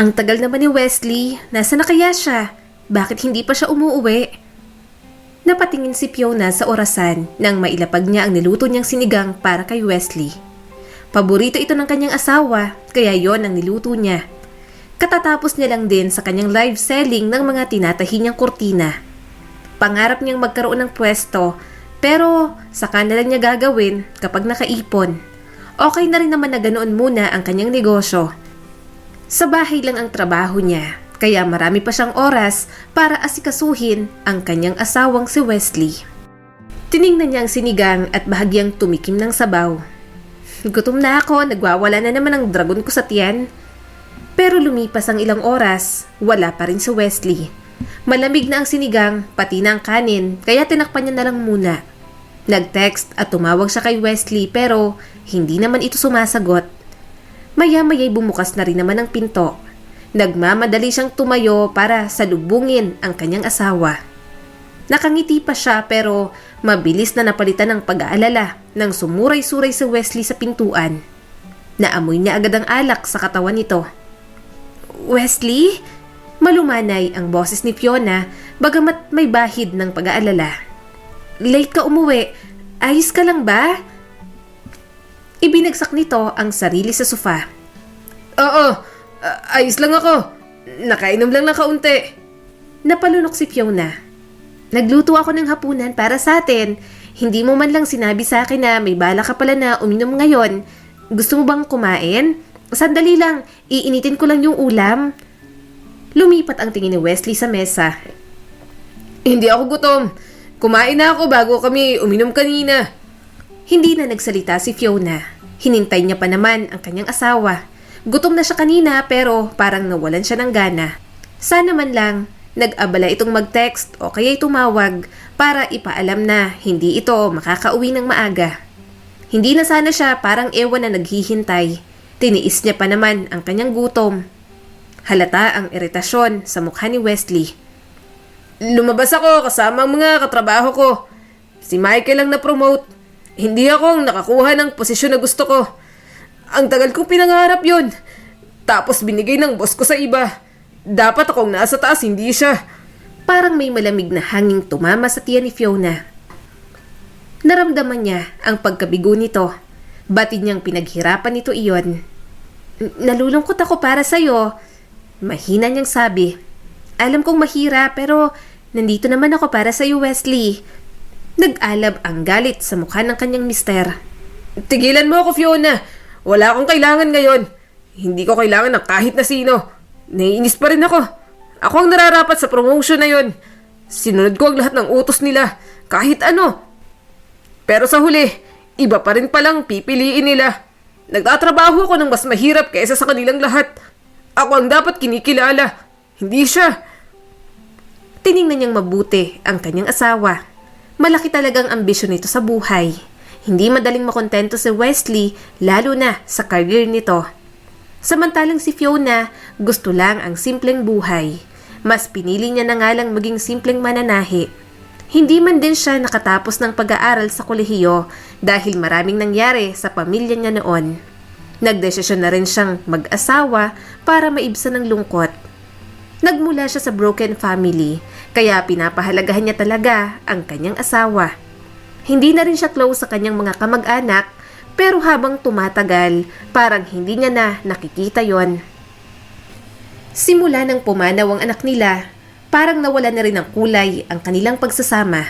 Ang tagal naman ni Wesley. Nasaan na kaya siya? Bakit hindi pa siya umuuwi? Napatingin si Fiona sa orasan nang mailapag niya ang niluto niyang sinigang para kay Wesley. Paborito ito ng kanyang asawa, kaya yon ang niluto niya. Katatapos niya lang din sa kanyang live selling ng mga tinatahi niyang kurtina. Pangarap niyang magkaroon ng pwesto, pero saka na lang niya gagawin kapag nakaipon. Okay na rin naman na ganoon muna ang kanyang negosyo. Sa bahay lang ang trabaho niya, kaya marami pa siyang oras para asikasuhin ang kanyang asawang si Wesley. Tiningnan niya ang sinigang at bahagyang tumikim ng sabaw. Gutom na ako, nagwawala na naman ang dragon ko sa tiyan. Pero lumipas ang ilang oras, wala pa rin si Wesley. Malamig na ang sinigang, pati na ang kanin, kaya tinakpan niya na lang muna. Nag-text at tumawag siya kay Wesley pero hindi naman ito sumasagot. Maya-maya'y bumukas na rin naman ang pinto. Nagmamadali siyang tumayo para salubungin ang kanyang asawa. Nakangiti pa siya pero mabilis na napalitan ng pag-aalala nang sumuray-suray si Wesley sa pintuan. Naamoy niya agad ang alak sa katawan nito. Wesley? Malumanay ang boses ni Fiona bagamat may bahid ng pag-aalala. Late ka umuwi. Ayos ka lang ba? Ibinagsak nito ang sarili sa sofa. Oo, ayos lang ako. Nakainom lang ng kaunti. Napalunok si Fiona. Nagluto ako ng hapunan para sa atin. Hindi mo man lang sinabi sa akin na may bala ka pala na uminom ngayon. Gusto mo bang kumain? Sandali lang, iinitin ko lang yung ulam. Lumipat ang tingin ni Wesley sa mesa. Hindi ako gutom. Kumain na ako bago kami uminom kanina. Hindi na nagsalita si Fiona. Hinintay niya pa naman ang kanyang asawa. Gutom na siya kanina pero parang nawalan siya ng gana. Sana man lang nag-abala itong mag-text o kaya'y tumawag para ipaalam na hindi ito makakauwi ng maaga. Hindi na sana siya parang ewan na naghihintay. Tiniis niya pa naman ang kanyang gutom. Halata ang iritasyon sa mukha ni Wesley. Lumabas ako kasama ang mga katrabaho ko. Si Michael ang na-promote. Hindi ako ang nakakuha ng posisyon na gusto ko. Ang tagal kong pinangarap yon. Tapos binigay ng boss ko sa iba. Dapat akong nasa taas, hindi siya. Parang may malamig na hanging tumama sa tiyan ni Fiona. Naramdaman niya ang pagkabigo nito. Batid niyang pinaghirapan nito iyon. Nalulungkot ako para sa'yo. Mahina niyang sabi. Alam kong mahira pero nandito naman ako para sa'yo, Wesley. Nag-alab ang galit sa mukha ng kanyang mister. Tigilan mo ako, Fiona. Wala akong kailangan ngayon. Hindi ko kailangan ng kahit na sino. Naiinis pa rin ako. Ako ang nararapat sa promotion na yon. Sinunod ko ang lahat ng utos nila. Kahit ano. Pero sa huli, iba pa rin palang pipiliin nila. Nagtatrabaho ako ng mas mahirap kaysa sa kanilang lahat. Ako ang dapat kinikilala. Hindi siya. Tiningnan niyang mabuti ang kanyang asawa. Malaki talagang ambisyon nito sa buhay. Hindi madaling makontento si Wesley, lalo na sa career nito. Samantalang si Fiona, gusto lang ang simpleng buhay. Mas pinili niya na nga lang maging simpleng mananahi. Hindi man din siya nakatapos ng pag-aaral sa kolehiyo dahil maraming nangyari sa pamilya niya noon. Nagdesisyon na rin siyang mag-asawa para maibsan ng lungkot. Nagmula siya sa broken family, kaya pinapahalagahan niya talaga ang kanyang asawa. Hindi na rin siya close sa kanyang mga kamag-anak, pero habang tumatagal, parang hindi niya na nakikita yon. Simula nang pumanaw ang anak nila, parang nawala na rin ng kulay ang kanilang pagsasama.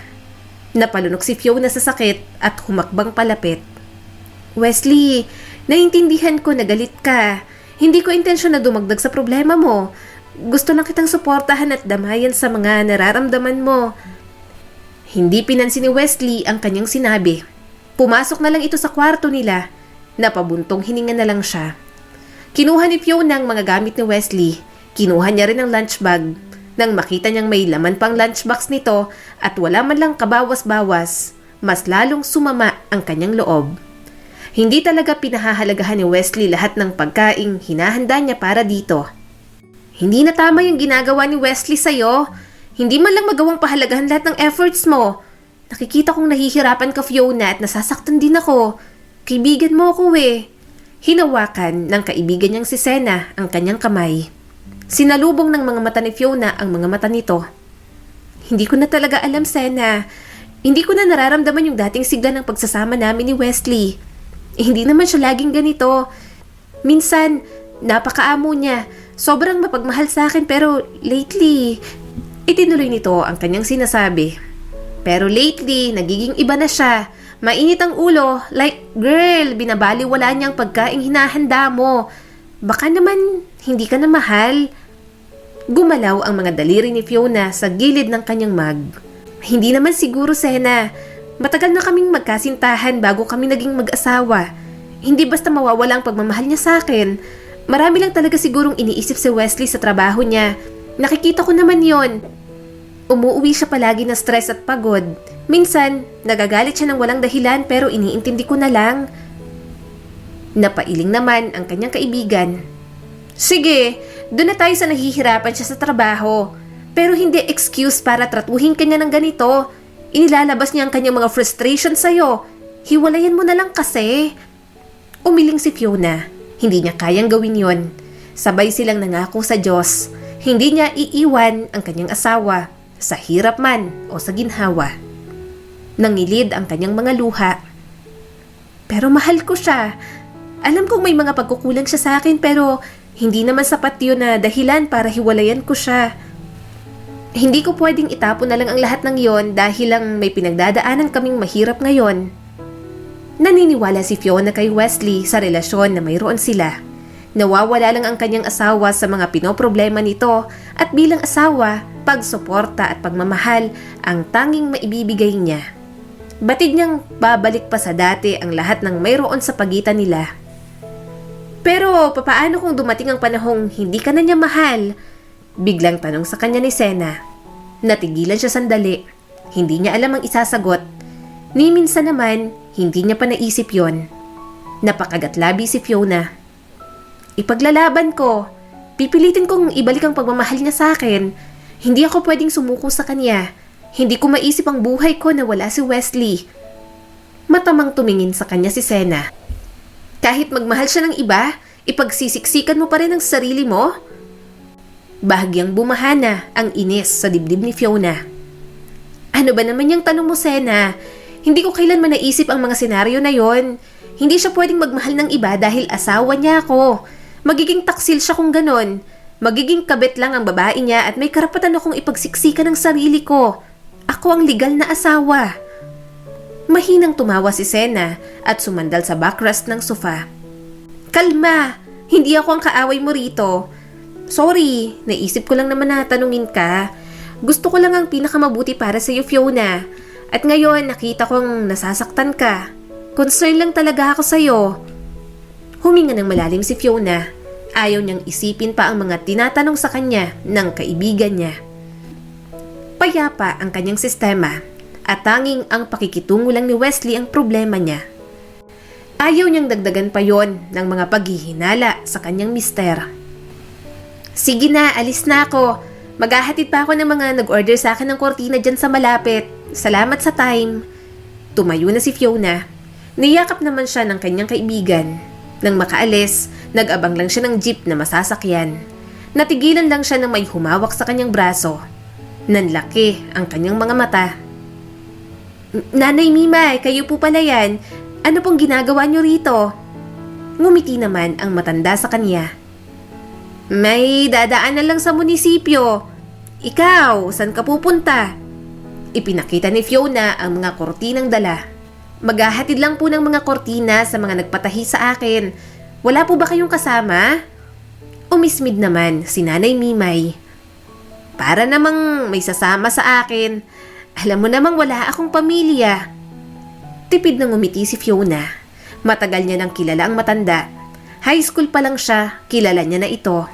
Napalunok si Fiona sa sakit at humakbang palapit. Wesley, naiintindihan ko na galit ka. Hindi ko intensyon na dumagdag sa problema mo. Gusto lang kitang suportahan at damayan sa mga nararamdaman mo. Hindi pinansin ni Wesley ang kanyang sinabi. Pumasok na lang ito sa kwarto nila. Napabuntong hininga na lang siya. Kinuha ni Fiona ang mga gamit ni Wesley. Kinuha niya rin ang lunch bag. Nang makita niyang may laman pang lunchbox nito at wala man lang kabawas-bawas, mas lalong sumama ang kanyang loob. Hindi talaga pinahahalagahan ni Wesley lahat ng pagkaing hinahanda niya para dito. Hindi na tama yung ginagawa ni Wesley sa'yo. Hindi man lang magawang pahalagahan lahat ng efforts mo. Nakikita kong nahihirapan ka, Fiona, at nasasaktan din ako. Kaibigan mo ako eh. Hinawakan ng kaibigan niyang si Sena ang kanyang kamay. Sinalubong ng mga mata ni Fiona ang mga mata nito. Hindi ko na talaga alam, Sena. Hindi ko na nararamdaman yung dating sigla ng pagsasama namin ni Wesley. Hindi naman siya laging ganito. Minsan, napakaamo niya. Sobrang mapagmahal sa akin pero lately, itinuloy nito ang kanyang sinasabi. Pero lately, nagiging iba na siya. Mainit ang ulo, like, girl, binabaliwala niya ang pagkaing hinahanda mo. Baka naman, hindi ka na mahal. Gumalaw ang mga daliri ni Fiona sa gilid ng kanyang mug. Hindi naman siguro, Sena. Matagal na kaming magkasintahan bago kami naging mag-asawa. Hindi basta mawawala ang pagmamahal niya sa akin. Marami lang talaga sigurong iniisip si Wesley sa trabaho niya. Nakikita ko naman yon. Umuuwi siya palagi na stress at pagod. Minsan, nagagalit siya ng walang dahilan pero iniintindi ko na lang. Napailing naman ang kanyang kaibigan. Sige, doon na tayo sa nahihirapan siya sa trabaho. Pero hindi excuse para tratuhin kanya ng ganito. Inilalabas niya ang kanyang mga frustration sa'yo. Hiwalayan mo na lang kasi. Umiling si Fiona. Hindi niya kayang gawin yon. Sabay silang nangako sa Diyos. Hindi niya iiwan ang kanyang asawa, sa hirap man o sa ginhawa. Nangilid ang kanyang mga luha. Pero mahal ko siya. Alam kong may mga pagkukulang siya sa akin pero hindi naman sapat yun na dahilan para hiwalayan ko siya. Hindi ko pwedeng itapon na lang ang lahat ng yon dahil lang may pinagdadaanan kaming mahirap ngayon. Naniniwala si Fiona kay Wesley sa relasyon na mayroon sila. Nawawala lang ang kanyang asawa sa mga pinoproblema nito at bilang asawa, pagsuporta at pagmamahal ang tanging maibibigay niya. Batid niyang babalik pa sa dati ang lahat ng mayroon sa pagitan nila. Pero papaano kung dumating ang panahong hindi ka na niya mahal? Biglang tanong sa kanya ni Sena. Natigilan siya sandali. Hindi niya alam ang isasagot. Ni minsan naman, hindi niya pa naisip yon. Napakagatlabi si Fiona. Ipaglalaban ko. Pipilitin kong ibalik ang pagmamahal niya sa akin. Hindi ako pwedeng sumuko sa kanya. Hindi ko maisip ang buhay ko na wala si Wesley. Matamang tumingin sa kanya si Sena. Kahit magmahal siya ng iba, ipagsisiksikan mo pa rin ang sarili mo? Bahagyang bumahana ang inis sa dibdib ni Fiona. Ano ba naman yung tanong mo, Sena? Hindi ko kailanman naisip ang mga senaryo na yon. Hindi siya pwedeng magmahal ng iba dahil asawa niya ako. Magiging taksil siya kung ganon. Magiging kabit lang ang babae niya at may karapatan akong ipagsiksikan ng sarili ko. Ako ang legal na asawa. Mahinang tumawa si Sena at sumandal sa backrest ng sofa. Kalma! Hindi ako ang kaaway mo rito. Sorry, naisip ko lang naman na tanungin ka. Gusto ko lang ang pinakamabuti para sa iyo, Fiona. At ngayon, nakita kong nasasaktan ka. Concern lang talaga ako sa iyo. Huminga ng malalim si Fiona. Ayaw niyang isipin pa ang mga tinatanong sa kanya ng kaibigan niya. Payapa ang kanyang sistema at tanging ang pakikitungo lang ni Wesley ang problema niya. Ayaw niyang dagdagan pa yon ng mga paghihinala sa kanyang mister. Sige na, alis na ako. Maghahatid pa ako ng mga nag-order sa akin ng kortina dyan sa malapit. Salamat sa time. Tumayo na si Fiona. Niyakap naman siya ng kanyang kaibigan. Nang makaalis, nag-abang lang siya ng jeep na masasakyan. Natigilan lang siya nang may humawak sa kanyang braso. Nanlaki ang kanyang mga mata. Nanay Mimay, kayo po pala yan. Ano pong ginagawa niyo rito? Ngumiti naman ang matanda sa kanya. May dadaanan lang sa munisipyo. Ikaw, saan ka pupunta? Ipinakita ni Fiona ang mga kortinang dala. Maghahatid lang po ng mga kortina sa mga nagpatahi sa akin. Wala po ba kayong kasama? Umismid naman si Nanay Mimay. Para namang may sasama sa akin. Alam mo namang wala akong pamilya. Tipid nang umiti si Fiona. Matagal niya nang kilala ang matanda. High school pa lang siya, kilala niya na ito.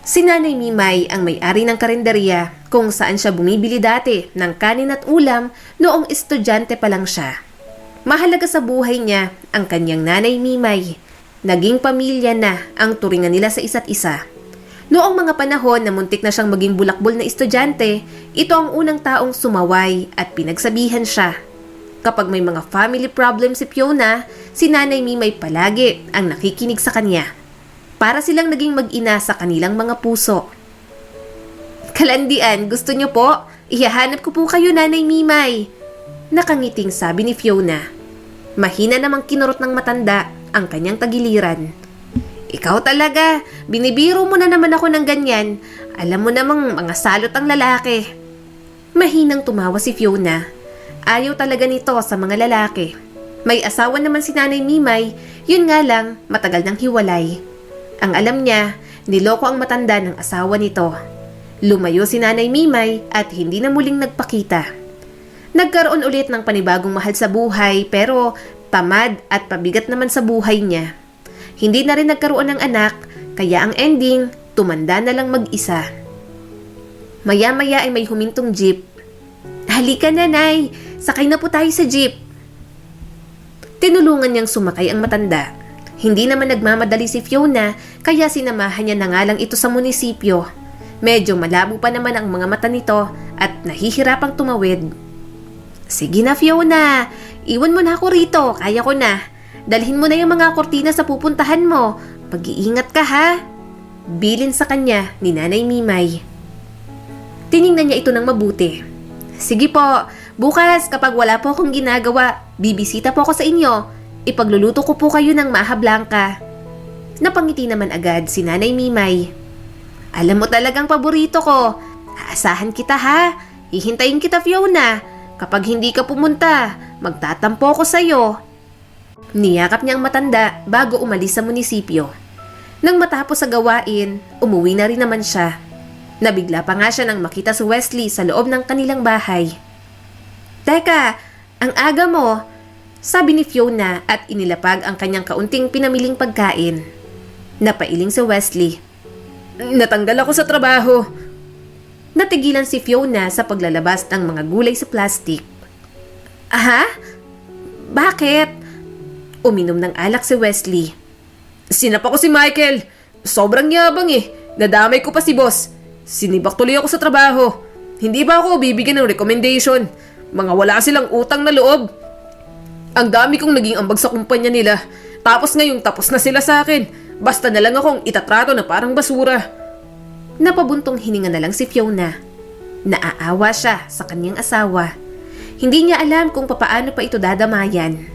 Si Nanay Mimay ang may-ari ng karinderya kung saan siya bumibili dati ng kanin at ulam noong estudyante pa lang siya. Mahalaga sa buhay niya ang kanyang Nanay Mimay. Naging pamilya na ang turingan nila sa isa't isa. Noong mga panahon na muntik na siyang maging bulakbol na estudyante, ito ang unang taong sumaway at pinagsabihan siya. Kapag may mga family problem si Fiona, si Nanay Mimay palagi ang nakikinig sa kanya. Para silang naging mag-ina sa kanilang mga puso. Kalandian, gusto niyo po? Ihahanap ko po kayo, Nanay Mimay. Nakangiting sabi ni Fiona. Mahina namang kinurot ng matanda ang kanyang tagiliran. Ikaw talaga, binibiro mo na naman ako ng ganyan. Alam mo namang mga salot ang lalaki. Mahinang tumawa si Fiona. Ayaw talaga nito sa mga lalaki. May asawa naman si Nanay Mimay, yun nga lang matagal nang hiwalay. Ang alam niya, niloko ang matanda ng asawa nito. Lumayo si Nanay Mimay at hindi na muling nagpakita. Nagkaroon ulit ng panibagong mahal sa buhay pero tamad at pabigat naman sa buhay niya. Hindi na rin nagkaroon ng anak kaya ang ending, tumanda na lang mag-isa. Maya-maya ay may humintong jeep. Halika na, Nay, sakay na po tayo sa jeep. Tinulungan niyang sumakay ang matanda. Hindi naman nagmamadali si Fiona kaya sinamahan niya na nga lang ito sa munisipyo. Medyo malabo pa naman ang mga mata nito at nahihirapang tumawid. Sige na, Fiona, iwan mo na ako rito, kaya ko na. Dalhin mo na yung mga kortina sa pupuntahan mo. Pag-iingat ka, ha? Bilin sa kanya ni Nanay Mimay. Tiningnan niya ito ng mabuti. Sige po, bukas kapag wala po akong ginagawa, bibisita po ako sa inyo. Ipagluluto ko po kayo ng maha blanca. Napangiti naman agad si Nanay Mimay. Alam mo talagang paborito ko. Aasahan kita, ha? Hihintayin kita, Fiona. Kapag hindi ka pumunta, magtatampo ko sa'yo. Niyakap niya ang matanda bago umalis sa munisipyo. Nang matapos sa gawain, umuwi na rin naman siya. Nabigla pa nga siya nang makita si Wesley sa loob ng kanilang bahay. Teka, ang aga mo, sabi ni Fiona at inilapag ang kanyang kaunting pinamiling pagkain. Napailing si Wesley. Natanggal ako sa trabaho. Natigilan si Fiona sa paglalabas ng mga gulay sa plastic. Aha? Bakit? Uminom ng alak si Wesley. Sinapa ko si Michael. Sobrang yabang eh. Nadamay ko pa si boss. Sinibak tuloy ako sa trabaho. Hindi ba ako bibigyan ng recommendation? Mga wala silang utang na loob. Ang dami kong naging ambag sa kumpanya nila. Tapos ngayong tapos na sila sa akin. Basta na lang akong itatrato na parang basura. Napabuntong hininga na lang si Fiona. Naaawa siya sa kanyang asawa. Hindi niya alam kung papaano pa ito dadamayan.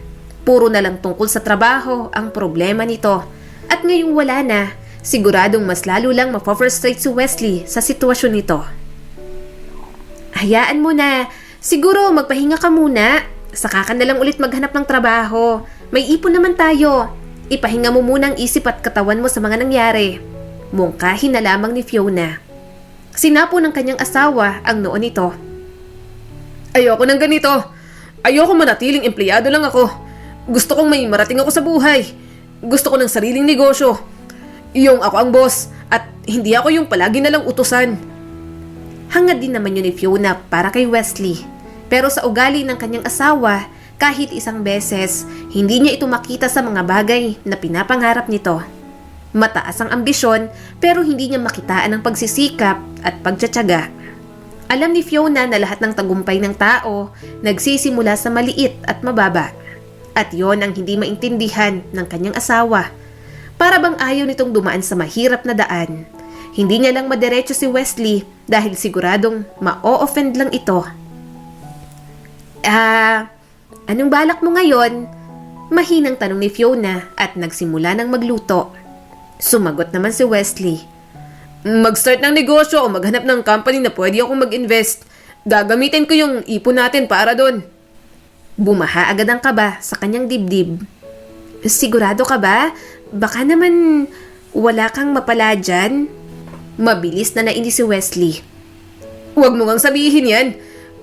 Puro na lang tungkol sa trabaho ang problema nito. At ngayong wala na, siguradong mas lalo lang mapofrustrate si Wesley sa sitwasyon nito. Hayaan mo na. Siguro magpahinga ka muna. Saka ka na lang ulit maghanap ng trabaho. May ipon naman tayo. Ipahinga mo muna ang isip at katawan mo sa mga nangyari. Mungkahin na lamang ni Fiona. Sinapo ng kanyang asawa ang noo nito. Ayoko ng ganito. Ayoko manatiling empleyado lang ako. Gusto kong may marating ako sa buhay. Gusto ko ng sariling negosyo. Yung ako ang boss at hindi ako yung palagi na lang utusan. Hangad din naman yun ni Fiona para kay Wesley. Pero sa ugali ng kanyang asawa, kahit isang beses, hindi niya ito makita sa mga bagay na pinapangarap nito. Mataas ang ambisyon pero hindi niya makitaan ang pagsisikap at pagtsatsaga. Alam ni Fiona na lahat ng tagumpay ng tao nagsisimula sa maliit at mababa. At yon ang hindi maintindihan ng kanyang asawa. Para bang ayaw nitong dumaan sa mahirap na daan. Hindi niya lang madiretso si Wesley dahil siguradong ma-o-offend lang ito. Anong balak mo ngayon? Mahinang tanong ni Fiona at nagsimula ng magluto. Sumagot naman si Wesley. Mag-start ng negosyo o maghanap ng company na pwede akong mag-invest. Gagamitin ko yung ipon natin para doon. Bumaha agad ang kaba sa kanyang dibdib. Sigurado ka ba? Baka naman wala kang mapala dyan? Mabilis na nainis si Wesley. Huwag mo ngang sabihin yan.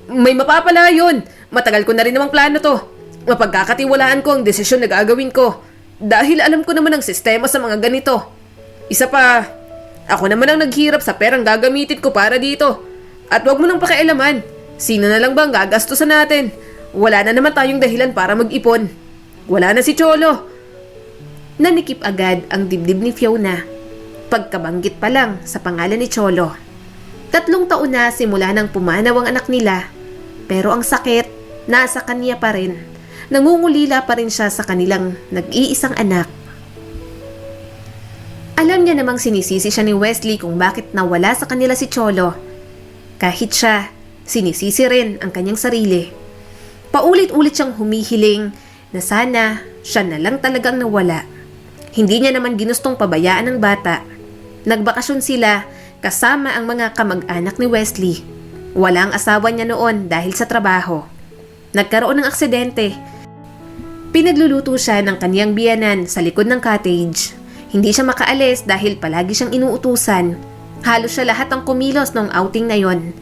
May mapapala yun. Matagal ko na rin namang plano to. Mapagkakatiwalaan ko ang desisyon na gagawin ko. Dahil alam ko naman ang sistema sa mga ganito. Isa pa, ako naman ang naghirap sa perang gagamitin ko para dito. At wag mo nang pakialaman. Sino na lang ba ang gagastusan natin? Wala na naman tayong dahilan para mag-ipon. Wala na si Cholo. Nanikip agad ang dibdib ni Fiona. Pagkabanggit pa lang sa pangalan ni Cholo. 3 taon na simula nang pumanaw ang anak nila. Pero ang sakit, nasa kanya pa rin. Nangungulila pa rin siya sa kanilang nag-iisang anak. Alam Alam niya namang sinisisi siya ni Wesley kung bakit nawala sa kanila si Cholo. Kahit siya, sinisisi rin ang kanyang sarili. Paulit-ulit siyang humihiling na sana siya na lang talagang nawala. Hindi niya naman ginustong pabayaan ng bata. Nagbakasyon sila kasama ang mga kamag-anak ni Wesley. Walang asawa niya noon dahil sa trabaho. Nagkaroon ng aksidente. Pinagluluto siya ng kaniyang biyanan sa likod ng cottage. Hindi siya makaalis dahil palagi siyang inuutusan. Halos siya lahat ang kumilos nung outing na yon.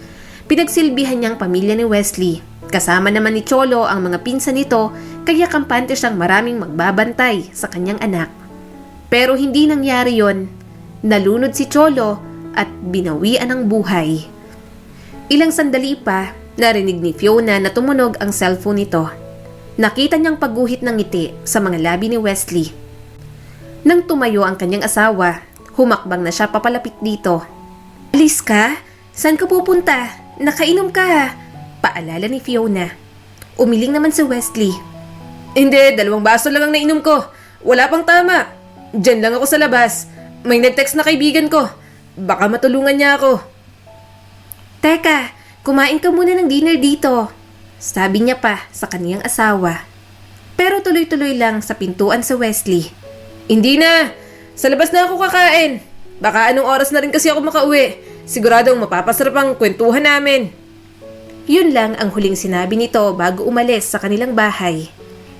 Pinagsilbihan niyang pamilya ni Wesley. Kasama naman ni Cholo ang mga pinsan nito, kaya kampante siyang maraming magbabantay sa kanyang anak. Pero hindi nangyari yon. Nalunod si Cholo at binawian ng buhay. Ilang sandali pa, narinig ni Fiona na tumunog ang cellphone nito. Nakita niyang pagguhit ng ngiti sa mga labi ni Wesley. Nang tumayo ang kanyang asawa, humakbang na siya papalapit dito. "Alis ka? Saan ka pupunta? Nakainom ka," paalala ni Fiona. Umiling naman si Wesley. "Hindi, 2 baso lang ang nainom ko. Wala pang tama. Diyan lang ako sa labas. May nag-text na kaibigan ko. Baka matulungan niya ako." "Teka, kumain ka muna ng dinner dito," sabi niya pa sa kaniyang asawa. Pero tuloy-tuloy lang sa pintuan si Wesley. "Hindi na. Sa labas na ako kakain. Baka anong oras na rin kasi ako makauwi. Siguradong mapapasarap ang kwentuhan namin." Yun lang ang huling sinabi nito bago umalis sa kanilang bahay.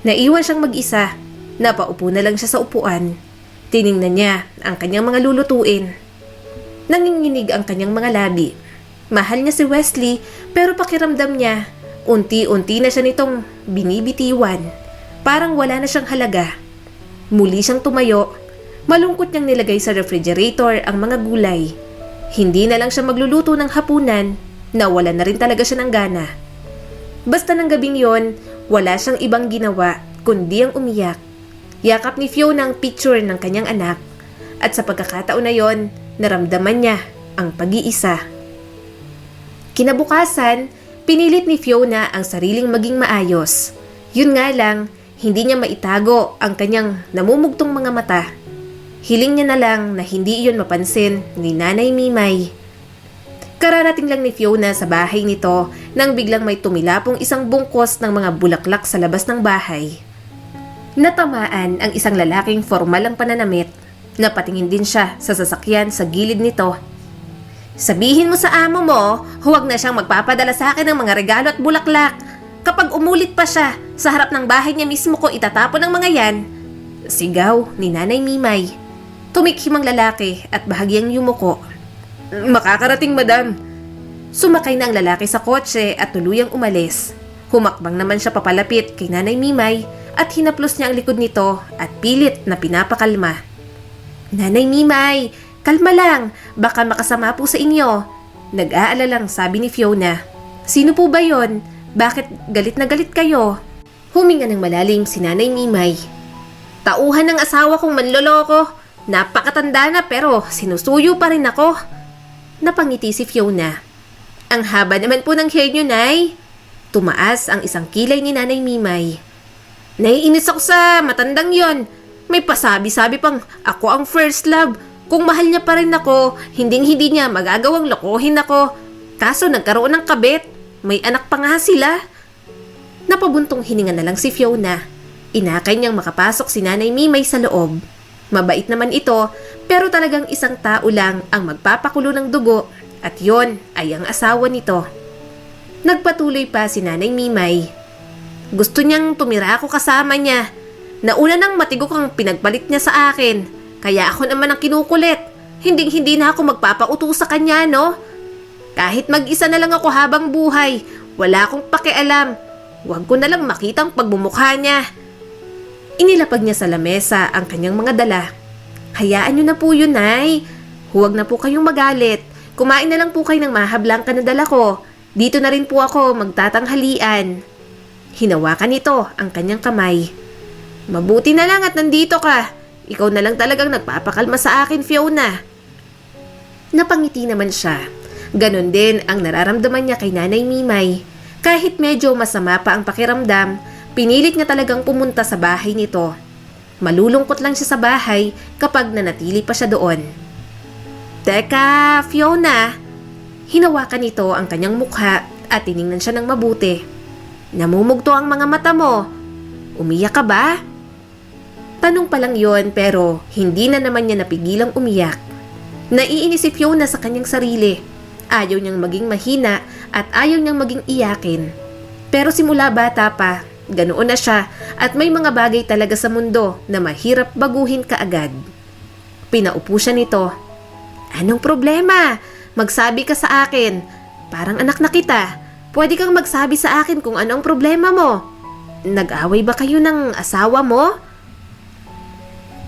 Naiwan siyang mag-isa. Napaupo na lang siya sa upuan. Tiningnan niya ang kanyang mga lulutuin. Nanginginig ang kanyang mga labi. Mahal niya si Wesley pero pakiramdam niya, unti-unti na siya nitong binibitiwan. Parang wala na siyang halaga. Muli siyang tumayo. Malungkot niyang nilagay sa refrigerator ang mga gulay. Hindi na lang siya magluluto ng hapunan. Nawala na rin talaga siya ng gana. Basta ng gabing yon, wala siyang ibang ginawa kundi ang umiyak. Yakap ni Fiona ang picture ng kanyang anak. At sa pagkakataon na yon, naramdaman niya ang pag-iisa. Kinabukasan, pinilit ni Fiona ang sariling maging maayos. Yun nga lang, hindi niya maitago ang kanyang namumugtong mga mata. Hiling niya na lang na hindi iyon mapansin ni Nanay Mimay. Kararating lang ni Fiona sa bahay nito nang biglang may tumilapong isang bungkos ng mga bulaklak sa labas ng bahay. Natamaan ang isang lalaking formal ang pananamit. Napatingin din siya sa sasakyan sa gilid nito. "Sabihin mo sa amo mo, huwag na siyang magpapadala sa akin ng mga regalo at bulaklak. Kapag umulit pa siya, sa harap ng bahay niya mismo ko itatapon ang mga yan." Sigaw ni Nanay Mimay. Tumikhim ang lalaki at bahagyang yumuko. "Makakarating, madam." Sumakay na ang lalaki sa kotse at tuluyang umalis. Humakbang naman siya papalapit kay Nanay Mimay at hinaplos niya ang likod nito at pilit na pinapakalma. "Nanay Mimay, kalma lang, baka makasama po sa inyo." Nag-aalalang sabi ni Fiona. "Sino po ba yon? Bakit galit na galit kayo?" Huminga ng malalim si Nanay Mimay. "Tauhan ng asawa kong manloloko. Napakatanda na pero sinusuyo pa rin ako." Napangiti si Fiona. "Ang haba naman po ng hair niyo, Nay." Tumaas ang isang kilay ni Nanay Mimay. "Naiinis ako sa matandang yon. May pasabi-sabi pang ako ang first love. Kung mahal niya pa rin ako, hinding-hindi niya magagawang lokohin ako. Kaso nagkaroon ng kabit. May anak pa nga sila." Napabuntong hininga na lang si Fiona. Inakay niyang makapasok si Nanay Mimay sa loob. Mabait naman ito, pero talagang isang tao lang ang magpapakulo ng dugo at yon ay ang asawa nito. Nagpatuloy pa si Nanay Mimay. "Gusto niyang tumira ako kasama niya. Nauna nang matigok ang pinagpalit niya sa akin, kaya ako naman ang kinukulit. Hinding-hindi na ako magpapautos sa kanya, no? Kahit mag-isa na lang ako habang buhay, wala akong pakialam. Huwag ko na lang makitang pagbumukha niya." Inilapag niya sa lamesa ang kanyang mga dala. "Hayaan niyo na po yun, Nay. Huwag na po kayong magalit. Kumain na lang po kayo ng mahablang na dala ko. Dito na rin po ako magtatanghalian." Hinawakan nito ang kanyang kamay. "Mabuti na lang at nandito ka. Ikaw na lang talagang nagpapakalma sa akin, Fiona." Napangiti naman siya. Ganon din ang nararamdaman niya kay Nanay Mimay. Kahit medyo masama pa ang pakiramdam, pinilit niya talagang pumunta sa bahay nito. Malulungkot lang siya sa bahay kapag nanatili pa siya doon. Teka, Fiona! Hinawakan nito ang kanyang mukha at tiningnan siya ng mabuti. Namumugto ang mga mata mo. Umiyak ka ba? Tanong pa lang yon pero hindi na naman niya napigilang umiyak. Naiinis si Fiona sa kanyang sarili. Ayaw niyang maging mahina at ayaw niyang maging iyakin. Pero simula bata pa, ganoon na siya at may mga bagay talaga sa mundo na mahirap baguhin kaagad. Pinaupo siya nito. Anong problema? Magsabi ka sa akin. Parang anak na kita. Pwede kang magsabi sa akin kung ano ang problema mo. Nag-away ba kayo ng asawa mo?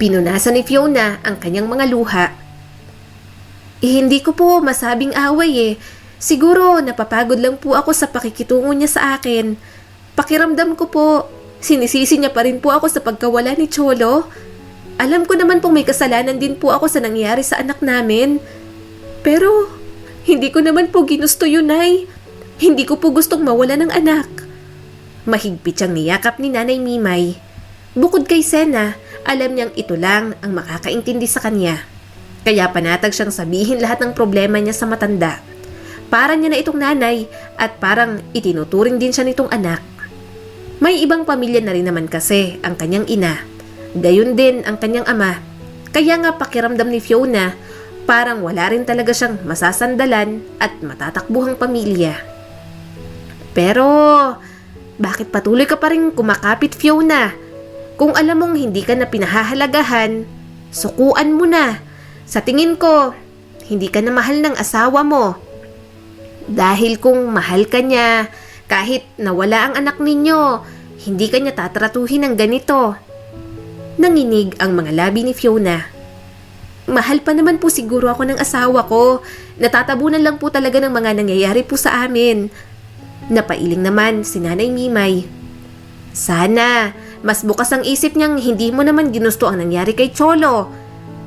Pinunasan ni Fiona ang kanyang mga luha. Hindi ko po masabing away eh. Siguro napapagod lang po ako sa pakikitungo niya sa akin. Pakiramdam ko po, sinisisi niya pa rin po ako sa pagkawala ni Cholo. Alam ko naman pong may kasalanan din po ako sa nangyari sa anak namin. Pero, hindi ko naman po ginusto yun, Nay. Hindi ko po gustong mawala ng anak. Mahigpit siyang niyakap ni Nanay Mimay. Bukod kay Sena, alam niyang ito lang ang makakaintindi sa kanya. Kaya panatag siyang sabihin lahat ng problema niya sa matanda. Para niya na itong nanay at parang itinuturing din siya nitong anak. May ibang pamilya na rin naman kasi ang kanyang ina. Gayon din ang kanyang ama. Kaya nga pakiramdam ni Fiona, parang wala rin talaga siyang masasandalan at matatakbuhang pamilya. Pero, bakit patuloy ka pa rin kumakapit, Fiona? Kung alam mong hindi ka na pinahahalagahan, sukuan mo na. Sa tingin ko, hindi ka na mahal ng asawa mo. Dahil kung mahal ka niya, kahit nawala ang anak ninyo, hindi ka niya tatratuhin ng ganito. Nanginig ang mga labi ni Fiona. Mahal pa naman po siguro ako ng asawa ko. Natatabunan lang po talaga ng mga nangyayari po sa amin. Napailing naman si Nanay Mimay. Sana, mas bukas ang isip niyang hindi mo naman ginusto ang nangyari kay Cholo.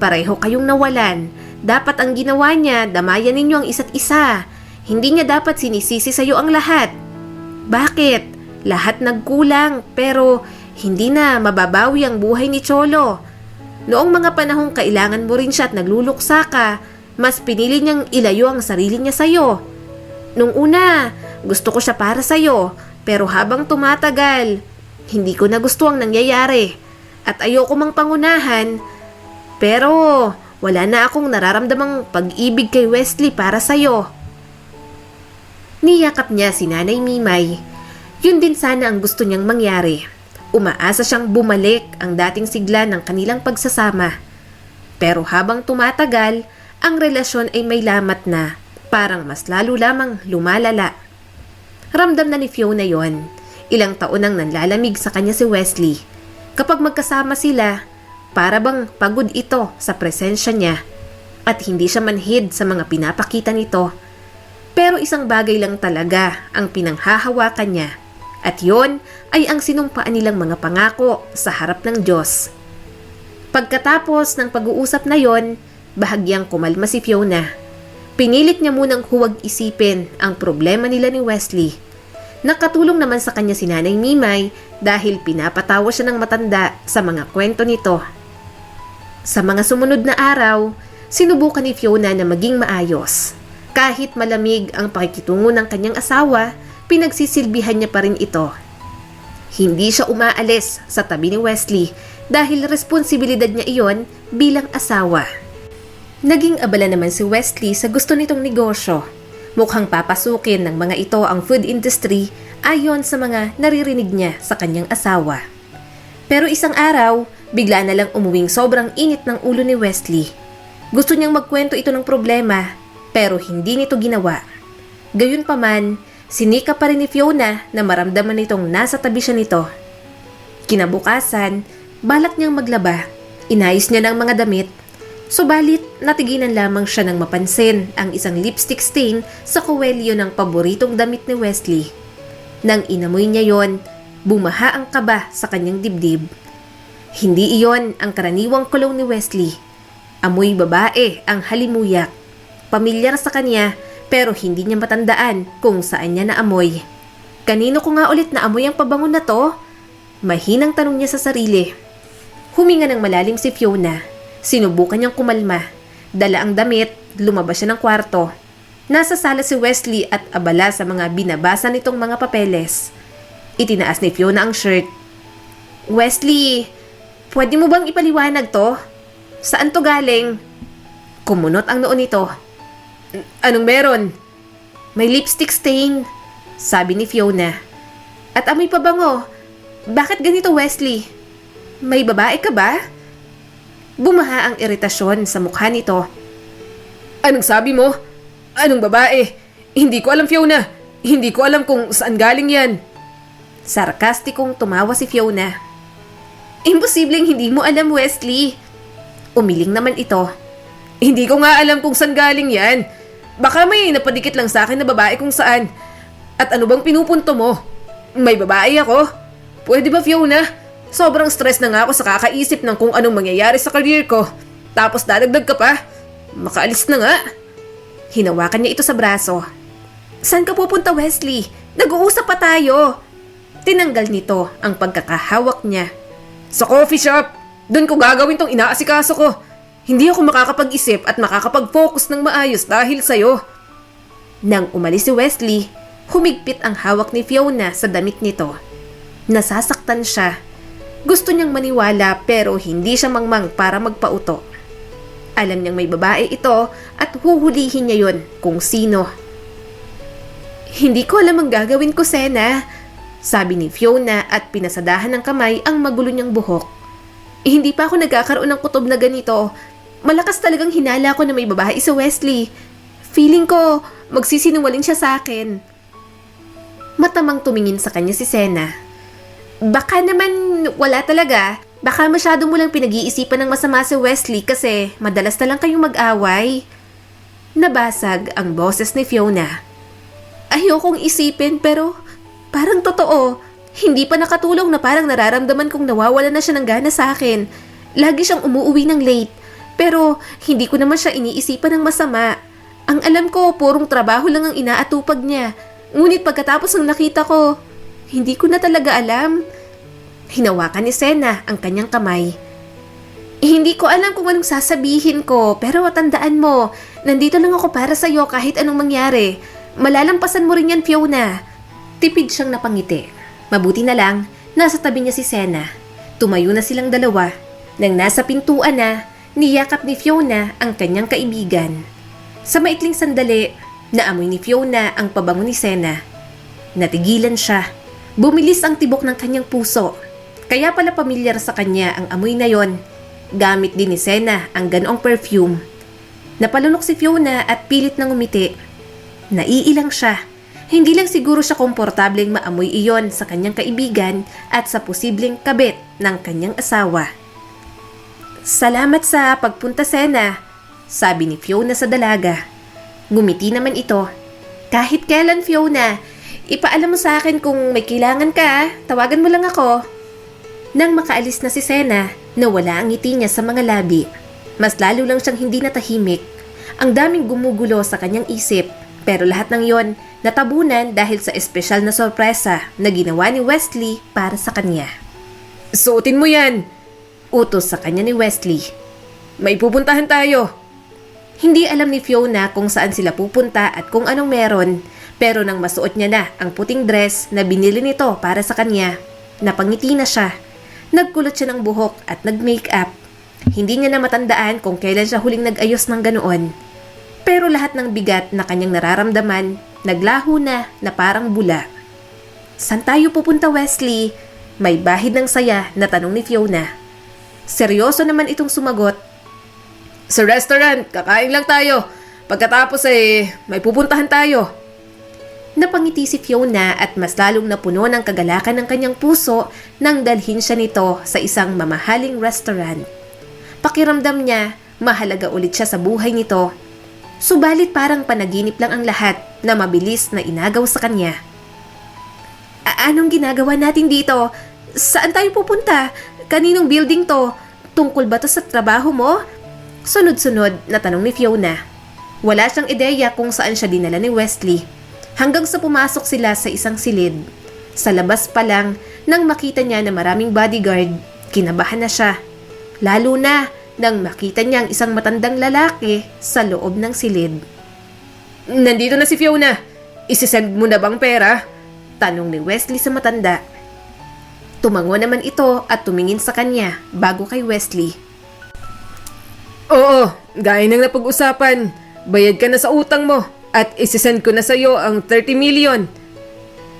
Pareho kayong nawalan. Dapat ang ginawa niya, damayan ninyo ang isa't isa. Hindi niya dapat sinisisi sa'yo ang lahat. Bakit? Lahat nagkulang, pero hindi na mababawi ang buhay ni Cholo. Noong mga panahong kailangan mo rin siya at nagluluksa ka, mas pinili niyang ilayo ang sarili niya sa'yo. Nung una, gusto ko siya para sa'yo, pero habang tumatagal, hindi ko na gusto ang nangyayari. At ayoko mang pangunahan, pero wala na akong nararamdamang pag-ibig kay Wesley para sa'yo. Niyakap niya si Nanay Mimay. Yun din sana ang gusto niyang mangyari. Umaasa siyang bumalik ang dating sigla ng kanilang pagsasama. Pero habang tumatagal, ang relasyon ay may lamat na, parang mas lalo lamang lumalala. Ramdam na ni Fiona yon. Ilang taon nang nanlalamig sa kanya si Wesley. Kapag magkasama sila, para bang pagod ito sa presensya niya at hindi siya manhid sa mga pinapakita nito. Pero isang bagay lang talaga ang pinanghahawakan niya at yon ay ang sinumpaan nilang mga pangako sa harap ng Diyos. Pagkatapos ng pag-uusap na yon, bahagyang kumalma si Fiona. Pinilit niya munang huwag isipin ang problema nila ni Wesley. Nakatulong naman sa kanya si Nanay Mimay dahil pinapatawa siya ng matanda sa mga kwento nito. Sa mga sumunod na araw, sinubukan ni Fiona na maging maayos. Kahit malamig ang pakikitungo ng kanyang asawa, pinagsisilbihan niya pa rin ito. Hindi siya umaalis sa tabi ni Wesley dahil responsibilidad niya iyon bilang asawa. Naging abala naman si Wesley sa gusto nitong negosyo. Mukhang papasukin ng mga ito ang food industry ayon sa mga naririnig niya sa kanyang asawa. Pero isang araw, bigla na lang umuwing sobrang init ng ulo ni Wesley. Gusto niyang magkwento ito ng problema, pero hindi nito ginawa. Gayunpaman, sinika pa rin ni Fiona na maramdaman nitong nasa tabi siya nito. Kinabukasan, balak niyang maglaba. Inayos niya ng mga damit. Subalit, natigilan lamang siya nang mapansin ang isang lipstick stain sa kuwelyo ng paboritong damit ni Wesley. Nang inamoy niya yon, bumaha ang kaba sa kanyang dibdib. Hindi iyon ang karaniwang kulong ni Wesley. Amoy babae ang halimuyak. Pamilyar sa kanya pero hindi niya matandaan kung saan niya naamoy. Kanino ko nga ulit naamoy ang pabango na to? Mahinang tanong niya sa sarili. Huminga ng malalim si Fiona. Sinubukan niyang kumalma. Dala ang damit, lumabas siya ng kwarto. Nasa sala si Wesley at abala sa mga binabasa nitong mga papeles. Itinaas ni Fiona ang shirt. Wesley, pwede mo bang ipaliwanag to? Saan to galing? Kumunot ang noo nito. Anong meron? May lipstick stain, sabi ni Fiona. At amoy pabango. Bakit ganito, Wesley? May babae ka ba? Bumaha ang iritasyon sa mukha nito. Anong sabi mo? Anong babae? Hindi ko alam, Fiona. Hindi ko alam kung saan galing yan. Sarkastikong tumawa si Fiona. Imposibleng hindi mo alam, Wesley. Umiling naman ito. Hindi ko nga alam kung saan galing yan. Baka may napadikit lang sa akin na babae kung saan. At ano bang pinupunto mo? May babae ako? Pwede ba, Fiona? Sobrang stress na nga ako sa kakaisip ng kung anong mangyayari sa career ko. Tapos dadagdag ka pa. Makaalis na nga. Hinawakan niya ito sa braso. Saan ka pupunta, Wesley? Nag-uusap pa tayo. Tinanggal nito ang pagkakahawak niya. Sa coffee shop. Doon ko gagawin tong inaasikaso ko. Hindi ako makakapag-isip at makakapag-focus ng maayos dahil sa'yo. Nang umalis si Wesley, humigpit ang hawak ni Fiona sa damit nito. Nasasaktan siya. Gusto niyang maniwala pero hindi siya mangmang para magpauto. Alam niyang may babae ito at huhulihin niya yon kung sino. Hindi ko alam ang gagawin ko, Sena, sabi ni Fiona at pinasadahan ng kamay ang magulo niyang buhok. Hindi pa ako nagkakaroon ng kutob na ganito. Malakas talagang hinala ko na may babae si Wesley. Feeling ko magsisinungaling siya sa akin. Matamang tumingin sa kanya si Sena. Baka naman wala talaga. Baka masyado mo lang pinag-iisipan ng masama si Wesley kasi madalas na lang kayong mag-away. Nabasag ang boses ni Fiona. Ayokong isipin pero parang totoo. Hindi pa nakatulong na parang nararamdaman kong nawawala na siya ng gana sa akin. Lagi siyang umuuwi ng late. Pero hindi ko naman siya iniisipan ng masama. Ang alam ko, purong trabaho lang ang inaatupag niya. Ngunit pagkatapos ng nakita ko, hindi ko na talaga alam. Hinawakan ni Sena ang kanyang kamay. Hindi ko alam kung anong sasabihin ko, pero tandaan mo, nandito lang ako para sa'yo kahit anong mangyari. Malalampasan mo rin yan, Fiona. Tipid siyang napangiti. Mabuti na lang, nasa tabi niya si Sena. Tumayo na silang dalawa. Nang nasa pintuan na, niyakap ni Fiona ang kanyang kaibigan. Sa maikling sandali, naamoy ni Fiona ang pabango ni Sena. Natigilan siya. Bumilis ang tibok ng kanyang puso. Kaya pala pamilyar sa kanya ang amoy na yon. Gamit din ni Sena ang ganoong perfume. Napalunok si Fiona at pilit nang umiti. Naiilang siya. Hindi lang siguro siya komportableng maamoy iyon sa kanyang kaibigan at sa posibleng kabit ng kanyang asawa. Salamat sa pagpunta, Sena, sabi ni Fiona sa dalaga. Ngumiti naman ito. Kahit kailan, Fiona, ipaalam mo sa akin kung may kailangan ka, tawagan mo lang ako. Nang makaalis na si Sena, nawala ang ngiti niya sa mga labi. Mas lalo lang siyang hindi natahimik. Ang daming gumugulo sa kanyang isip, pero lahat ng yon natabunan dahil sa espesyal na sorpresa na ginawa ni Wesley para sa kanya. Suotin mo yan! Utos sa kanya ni Wesley. May pupuntahan tayo. Hindi alam ni Fiona kung saan sila pupunta at kung anong meron, pero nang masuot niya na ang puting dress na binili nito para sa kanya, napangiti na siya. Nagkulot siya ng buhok at nag-makeup. Hindi niya na matandaan kung kailan siya huling nag-ayos ng ganoon. Pero lahat ng bigat na kanyang nararamdaman, naglaho na parang bula. Saan tayo pupunta, Wesley? May bahid ng saya na tanong ni Fiona. Seryoso naman itong sumagot. Sa restaurant, kakain lang tayo. Pagkatapos may pupuntahan tayo. Napangiti si Fiona at mas lalong napuno ng kagalakan ng kanyang puso nang dalhin siya nito sa isang mamahaling restaurant. Pakiramdam niya, mahalaga ulit siya sa buhay nito. Subalit parang panaginip lang ang lahat na mabilis na inagaw sa kanya. Anong ginagawa natin dito? Saan tayo pupunta? Kaninong building to? Tungkol ba to sa trabaho mo? Sunod-sunod na tanong ni Fiona. Wala siyang ideya kung saan siya dinala ni Wesley. Hanggang sa pumasok sila sa isang silid. Sa labas pa lang, nang makita niya na maraming bodyguard, kinabahan na siya. Lalo na nang makita niya ang isang matandang lalaki sa loob ng silid. Nandito na si Fiona. Isisend mo na bang pera? Tanong ni Wesley sa matanda. Tumango naman ito at tumingin sa kanya bago kay Wesley. Oo, gaya ng napag-usapan. Bayad ka na sa utang mo at isisend ko na sa iyo ang 30 million.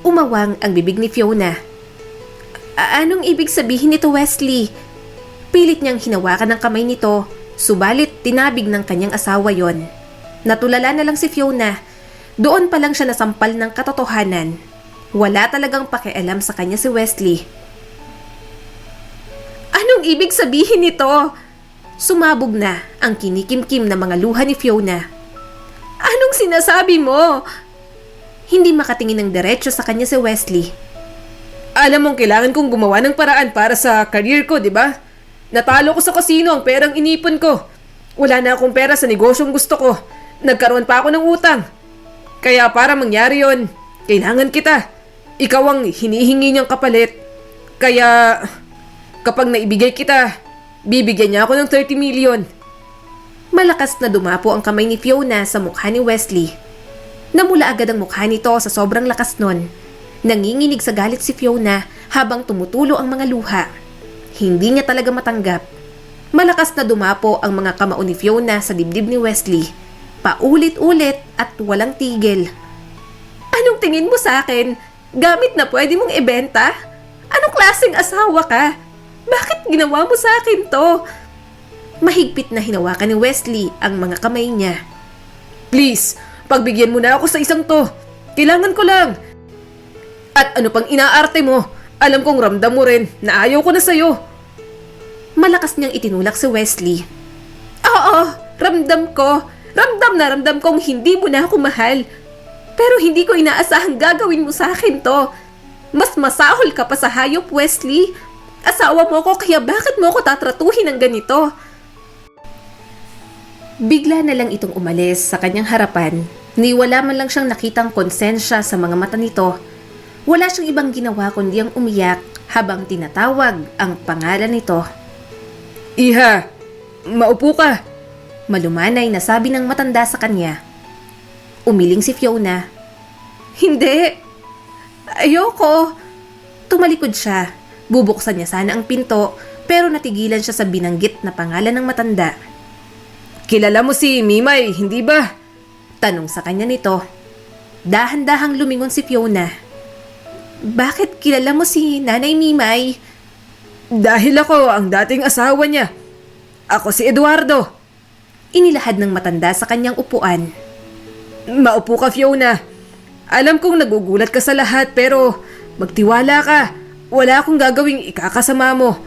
Umawang ang bibig ni Fiona. Anong ibig sabihin nito, Wesley? Pilit niyang hinawakan ng kamay nito, subalit tinabig ng kanyang asawa yon. Natulala na lang si Fiona. Doon pa lang siya nasampal ng katotohanan. Wala talagang pakialam sa kanya si Wesley. Anong ibig sabihin nito? Sumabog na ang kinikimkim na mga luha ni Fiona. Anong sinasabi mo? Hindi makatingin ng diretso sa kanya si Wesley. Alam mong kailangan kong gumawa ng paraan para sa career ko, di ba? Natalo ko sa kasino ang perang inipon ko. Wala na akong pera sa negosyong gusto ko. Nagkaroon pa ako ng utang. Kaya para mangyari yon, kailangan kita. Ikaw ang hinihingi niyang kapalit. Kaya kapag naibigay kita, bibigyan niya ako ng 30 million. Malakas na dumapo ang kamay ni Fiona sa mukha ni Wesley. Namula agad ang mukha nito sa sobrang lakas nun. Nanginginig sa galit si Fiona habang tumutulo ang mga luha. Hindi niya talaga matanggap. Malakas na dumapo ang mga kamao ni Fiona sa dibdib ni Wesley. Paulit-ulit at walang tigil. Anong tingin mo sa akin? Gamit na pwede mong ibenta? Anong klaseng asawa ka? Bakit ginawa mo sa akin to? Mahigpit na hinawakan ni Wesley ang mga kamay niya. Please, pagbigyan mo na ako sa isang to. Kailangan ko lang. At ano pang inaarte mo? Alam kong ramdam mo rin na ayaw ko na sa'yo. Malakas niyang itinulak si Wesley. Oo, ramdam ko. Ramdam kong hindi mo na ako mahal. Pero hindi ko inaasahang gagawin mo sa akin to. Mas masahol ka pa sa hayop, Wesley. Asawa mo ko, kaya bakit mo ko tatratuhin ng ganito? Bigla na lang itong umalis sa kanyang harapan. Ni wala man lang siyang nakitang konsensya sa mga mata nito. Wala siyang ibang ginawa kundi ang umiyak habang tinatawag ang pangalan nito. Iha, maupo ka. Malumanay na sabi ng matanda sa kanya. Umiling si Fiona. Hindi. Ayoko. Tumalikod siya. Bubuksan niya sana ang pinto pero natigilan siya sa binanggit na pangalan ng matanda. Kilala mo si Mimay, hindi ba? Tanong sa kanya nito. Dahan-dahang lumingon si Fiona. Bakit kilala mo si Nanay Mimay? Dahil ako ang dating asawa niya. Ako si Eduardo. Inilahad ng matanda sa kanyang upuan. Maupo ka, Fiona. Alam kong nagugulat ka sa lahat pero magtiwala ka. Wala akong gagawing ikakasama mo.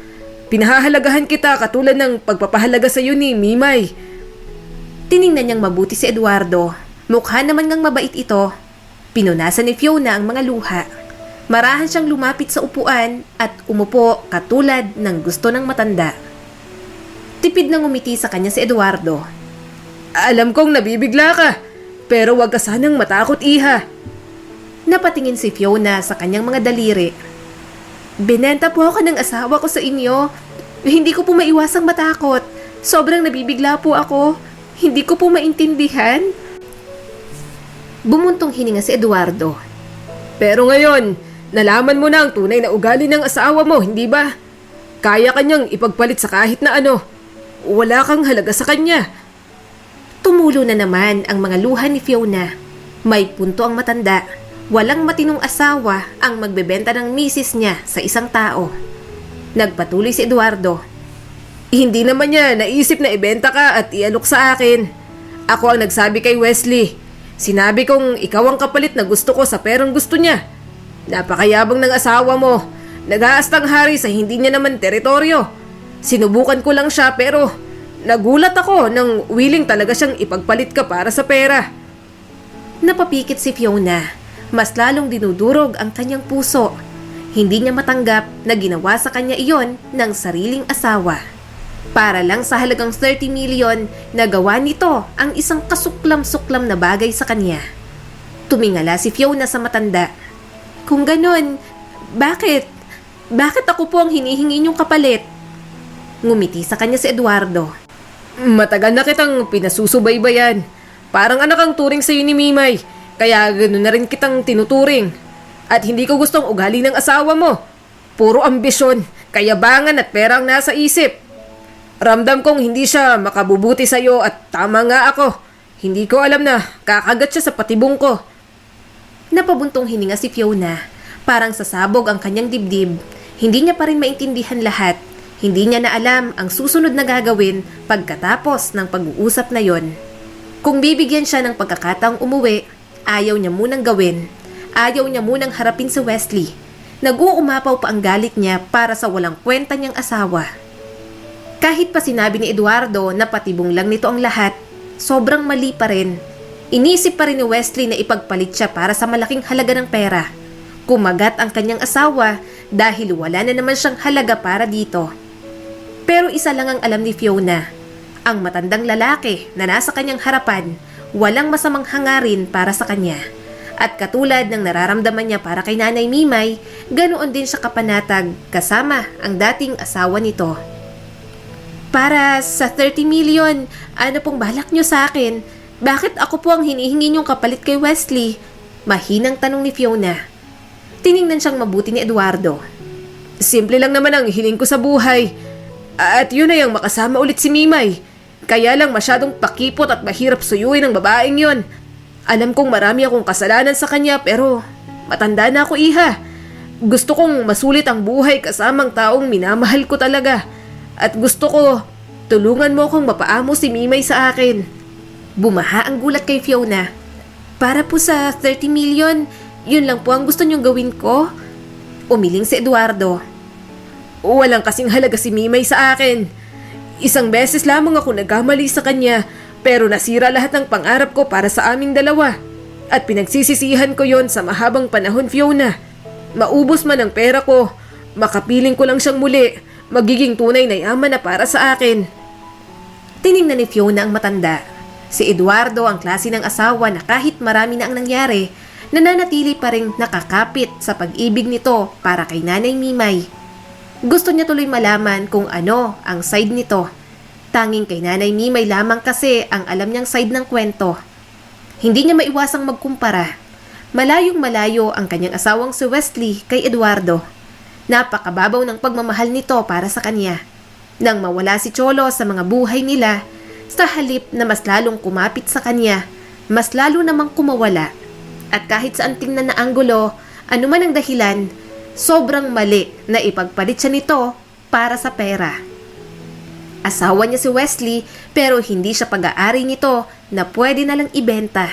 Pinahahalagahan kita katulad ng pagpapahalaga sa iyo ni Mimay. Tiningnan niyang mabuti si Eduardo. Mukha naman ngang mabait ito. Pinunasan ni Fiona ang mga luha. Marahan siyang lumapit sa upuan at umupo katulad ng gusto ng matanda. Tipid nang umiti sa kanya si Eduardo. Alam kong nabibigla ka, pero wag ka sanang matakot, Iha. Napatingin si Fiona sa kanyang mga daliri. Binenta po ako ng asawa ko sa inyo. Hindi ko po maiwasang matakot. Sobrang nabibigla po ako. Hindi ko po maintindihan. Bumuntong hininga si Eduardo. Pero ngayon, nalaman mo na ang tunay na ugali ng asawa mo, hindi ba? Kaya kanyang ipagpalit sa kahit na ano. Wala kang halaga sa kanya. Tumulo na naman ang mga luha ni Fiona. May punto ang matanda. Walang matinong asawa ang magbebenta ng misis niya sa isang tao. Nagpatuloy si Eduardo. Hindi naman niya naisip na ibenta ka at ialok sa akin. Ako ang nagsabi kay Wesley. Sinabi kong ikaw ang kapalit na gusto ko sa perang gusto niya. Napakayabang ng asawa mo. Nag-aastang hari sa hindi niya naman teritoryo. Sinubukan ko lang siya pero nagulat ako nang willing talaga siyang ipagpalit ka para sa pera. Napapikit si Fiona. Mas lalong dinudurog ang kanyang puso. Hindi niya matanggap na ginawa sa kanya iyon ng sariling asawa. Para lang sa halagang 30 million, nagawa nito ang isang kasuklam-suklam na bagay sa kanya. Tumingala si Fiona sa matanda. Kung ganon, bakit? Bakit ako po ang hinihingi niyong kapalit? Ngumiti sa kanya si Eduardo. Matagal na kitang pinasusubaybayan. Parang anak ang turing sa'yo ni Mimay, kaya gano'n na rin kitang tinuturing. At hindi ko gustong ugali ng asawa mo. Puro ambisyon, kayabangan at pera ang nasa isip. Ramdam kong hindi siya makabubuti sa'yo at tama nga ako. Hindi ko alam na kakagat siya sa patibong ko. Napabuntong hininga si Fiona. Parang sasabog ang kanyang dibdib. Hindi niya pa rin maintindihan lahat. Hindi niya na alam ang susunod na gagawin pagkatapos ng pag-uusap na yon. Kung bibigyan siya ng pagkakataong umuwi, ayaw niya munang gawin. Ayaw niya munang harapin si Wesley. Nag-uumapaw pa ang galit niya para sa walang kwenta niyang asawa. Kahit pa sinabi ni Eduardo na patibong lang nito ang lahat, sobrang mali pa rin. Inisip pa rin ni Wesley na ipagpalit siya para sa malaking halaga ng pera. Kumagat ang kanyang asawa dahil wala na naman siyang halaga para dito. Pero isa lang ang alam ni Fiona. Ang matandang lalaki na nasa kanyang harapan, walang masamang hangarin para sa kanya. At katulad ng nararamdaman niya para kay Nanay Mimay, ganoon din siya kapanatag kasama ang dating asawa nito. Para sa 30 million, ano pong balak niyo sa akin? Bakit ako po ang hinihingi niyong kapalit kay Wesley? Mahinang tanong ni Fiona. Tiningnan siyang mabuti ni Eduardo. Simple lang naman ang hiling ko sa buhay. At yun ay ang makasama ulit si Mimay. Kaya lang masyadong pakipot at mahirap suyuin ang babaeng yon. Alam kong marami akong kasalanan sa kanya pero matanda na ako, iha. Gusto kong masulit ang buhay kasamang taong minamahal ko talaga. At gusto ko, tulungan mo akong mapaamo si Mimay sa akin. Bumaha ang gulat kay Fiona. Para po sa 30 million, yun lang po ang gusto niyong gawin ko? Umiling si Eduardo. Walang kasing halaga si Mimay sa akin. Isang beses lamang ako nagkamali sa kanya pero nasira lahat ng pangarap ko para sa aming dalawa. At pinagsisisihan ko yon sa mahabang panahon, Fiona. Maubos man ang pera ko, makapiling ko lang siyang muli, magiging tunay na yaman na para sa akin. Tiningnan ni Fiona ang matanda. Si Eduardo ang klase ng asawa na kahit marami na ang nangyari, nananatili pa ring nakakapit sa pag-ibig nito para kay Nanay Mimay. Gusto niya tuloy malaman kung ano ang side nito. Tanging kay Nanay Mimay lamang kasi ang alam niyang side ng kwento. Hindi niya maiwasang magkumpara. Malayong malayo ang kanyang asawang si Wesley kay Eduardo. Napakababaw ng pagmamahal nito para sa kanya. Nang mawala si Cholo sa mga buhay nila, sa halip na mas lalong kumapit sa kanya, mas lalo namang kumawala. At kahit saan tingnan na anggulo, anuman ang dahilan, sobrang mali na ipagpalit siya nito para sa pera. Asawa niya si Wesley pero hindi siya pag-aari nito na pwede na lang ibenta.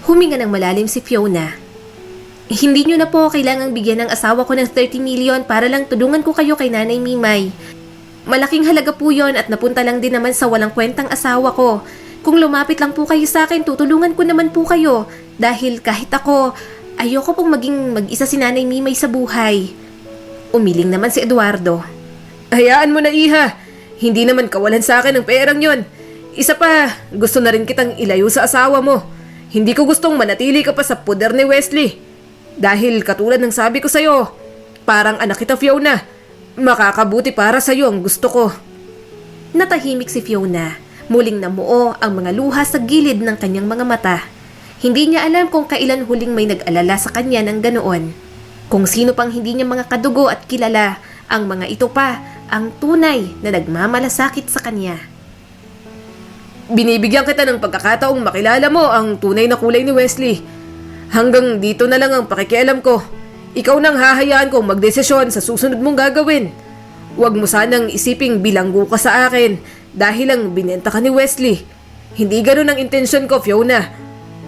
Huminga ng malalim si Fiona. Hindi niyo na po kailangang bigyan ng asawa ko ng 30 million para lang tulungan ko kayo kay Nanay Mimay. Malaking halaga po yon at napunta lang din naman sa walang kwentang asawa ko. Kung lumapit lang po kayo sa akin, tutulungan ko naman po kayo. Dahil kahit ako, ayoko pong maging mag-isa si Nanay Mimay sa buhay. Umiling naman si Eduardo. Hayaan mo na, iha. Hindi naman kawalan sa akin ang perang yon. Isa pa, gusto na rin kitang ilayo sa asawa mo. Hindi ko gustong manatili ka pa sa poder ni Wesley. Dahil katulad ng sabi ko sa'yo, parang anak kita, Fiona. Makakabuti para sa'yo ang gusto ko. Natahimik si Fiona. Muling namuo ang mga luha sa gilid ng kanyang mga mata. Hindi niya alam kung kailan huling may nag-alala sa kanya ng ganoon. Kung sino pang hindi niya mga kadugo at kilala, ang mga ito pa ang tunay na nagmamalasakit sa kanya. Binibigyan kita ng pagkakataong makilala mo ang tunay na kulay ni Wesley. Hanggang dito na lang ang pakikialam ko. Ikaw nang hahayaan kong magdesisyon sa susunod mong gagawin. Huwag mo sanang isiping bilanggo ka sa akin dahil lang binenta ka ni Wesley. Hindi ganun ang intensyon ko, Fiona.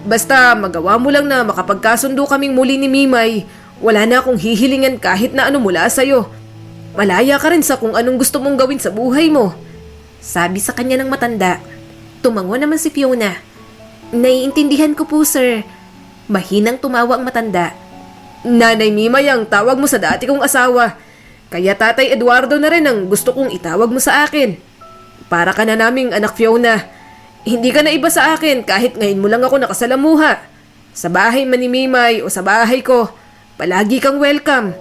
Basta magawa mo lang na makapagkasundo kaming muli ni Mimay, wala na akong hihilingan kahit na ano mula sa'yo. Malaya ka rin sa kung anong gusto mong gawin sa buhay mo. Sabi sa kanya ng matanda. Tumango naman si Fiona. Naiintindihan ko po, sir. Mahinang tumawa ang matanda. Nanay Mimay ang tawag mo sa dati kong asawa. Kaya Tatay Eduardo na rin ang gusto kong itawag mo sa akin. Para ka na naming anak, Fiona. Hindi ka na iba sa akin kahit ngayon mo lang ako nakasalamuha. Sa bahay man ni Mimay o sa bahay ko, palagi kang welcome.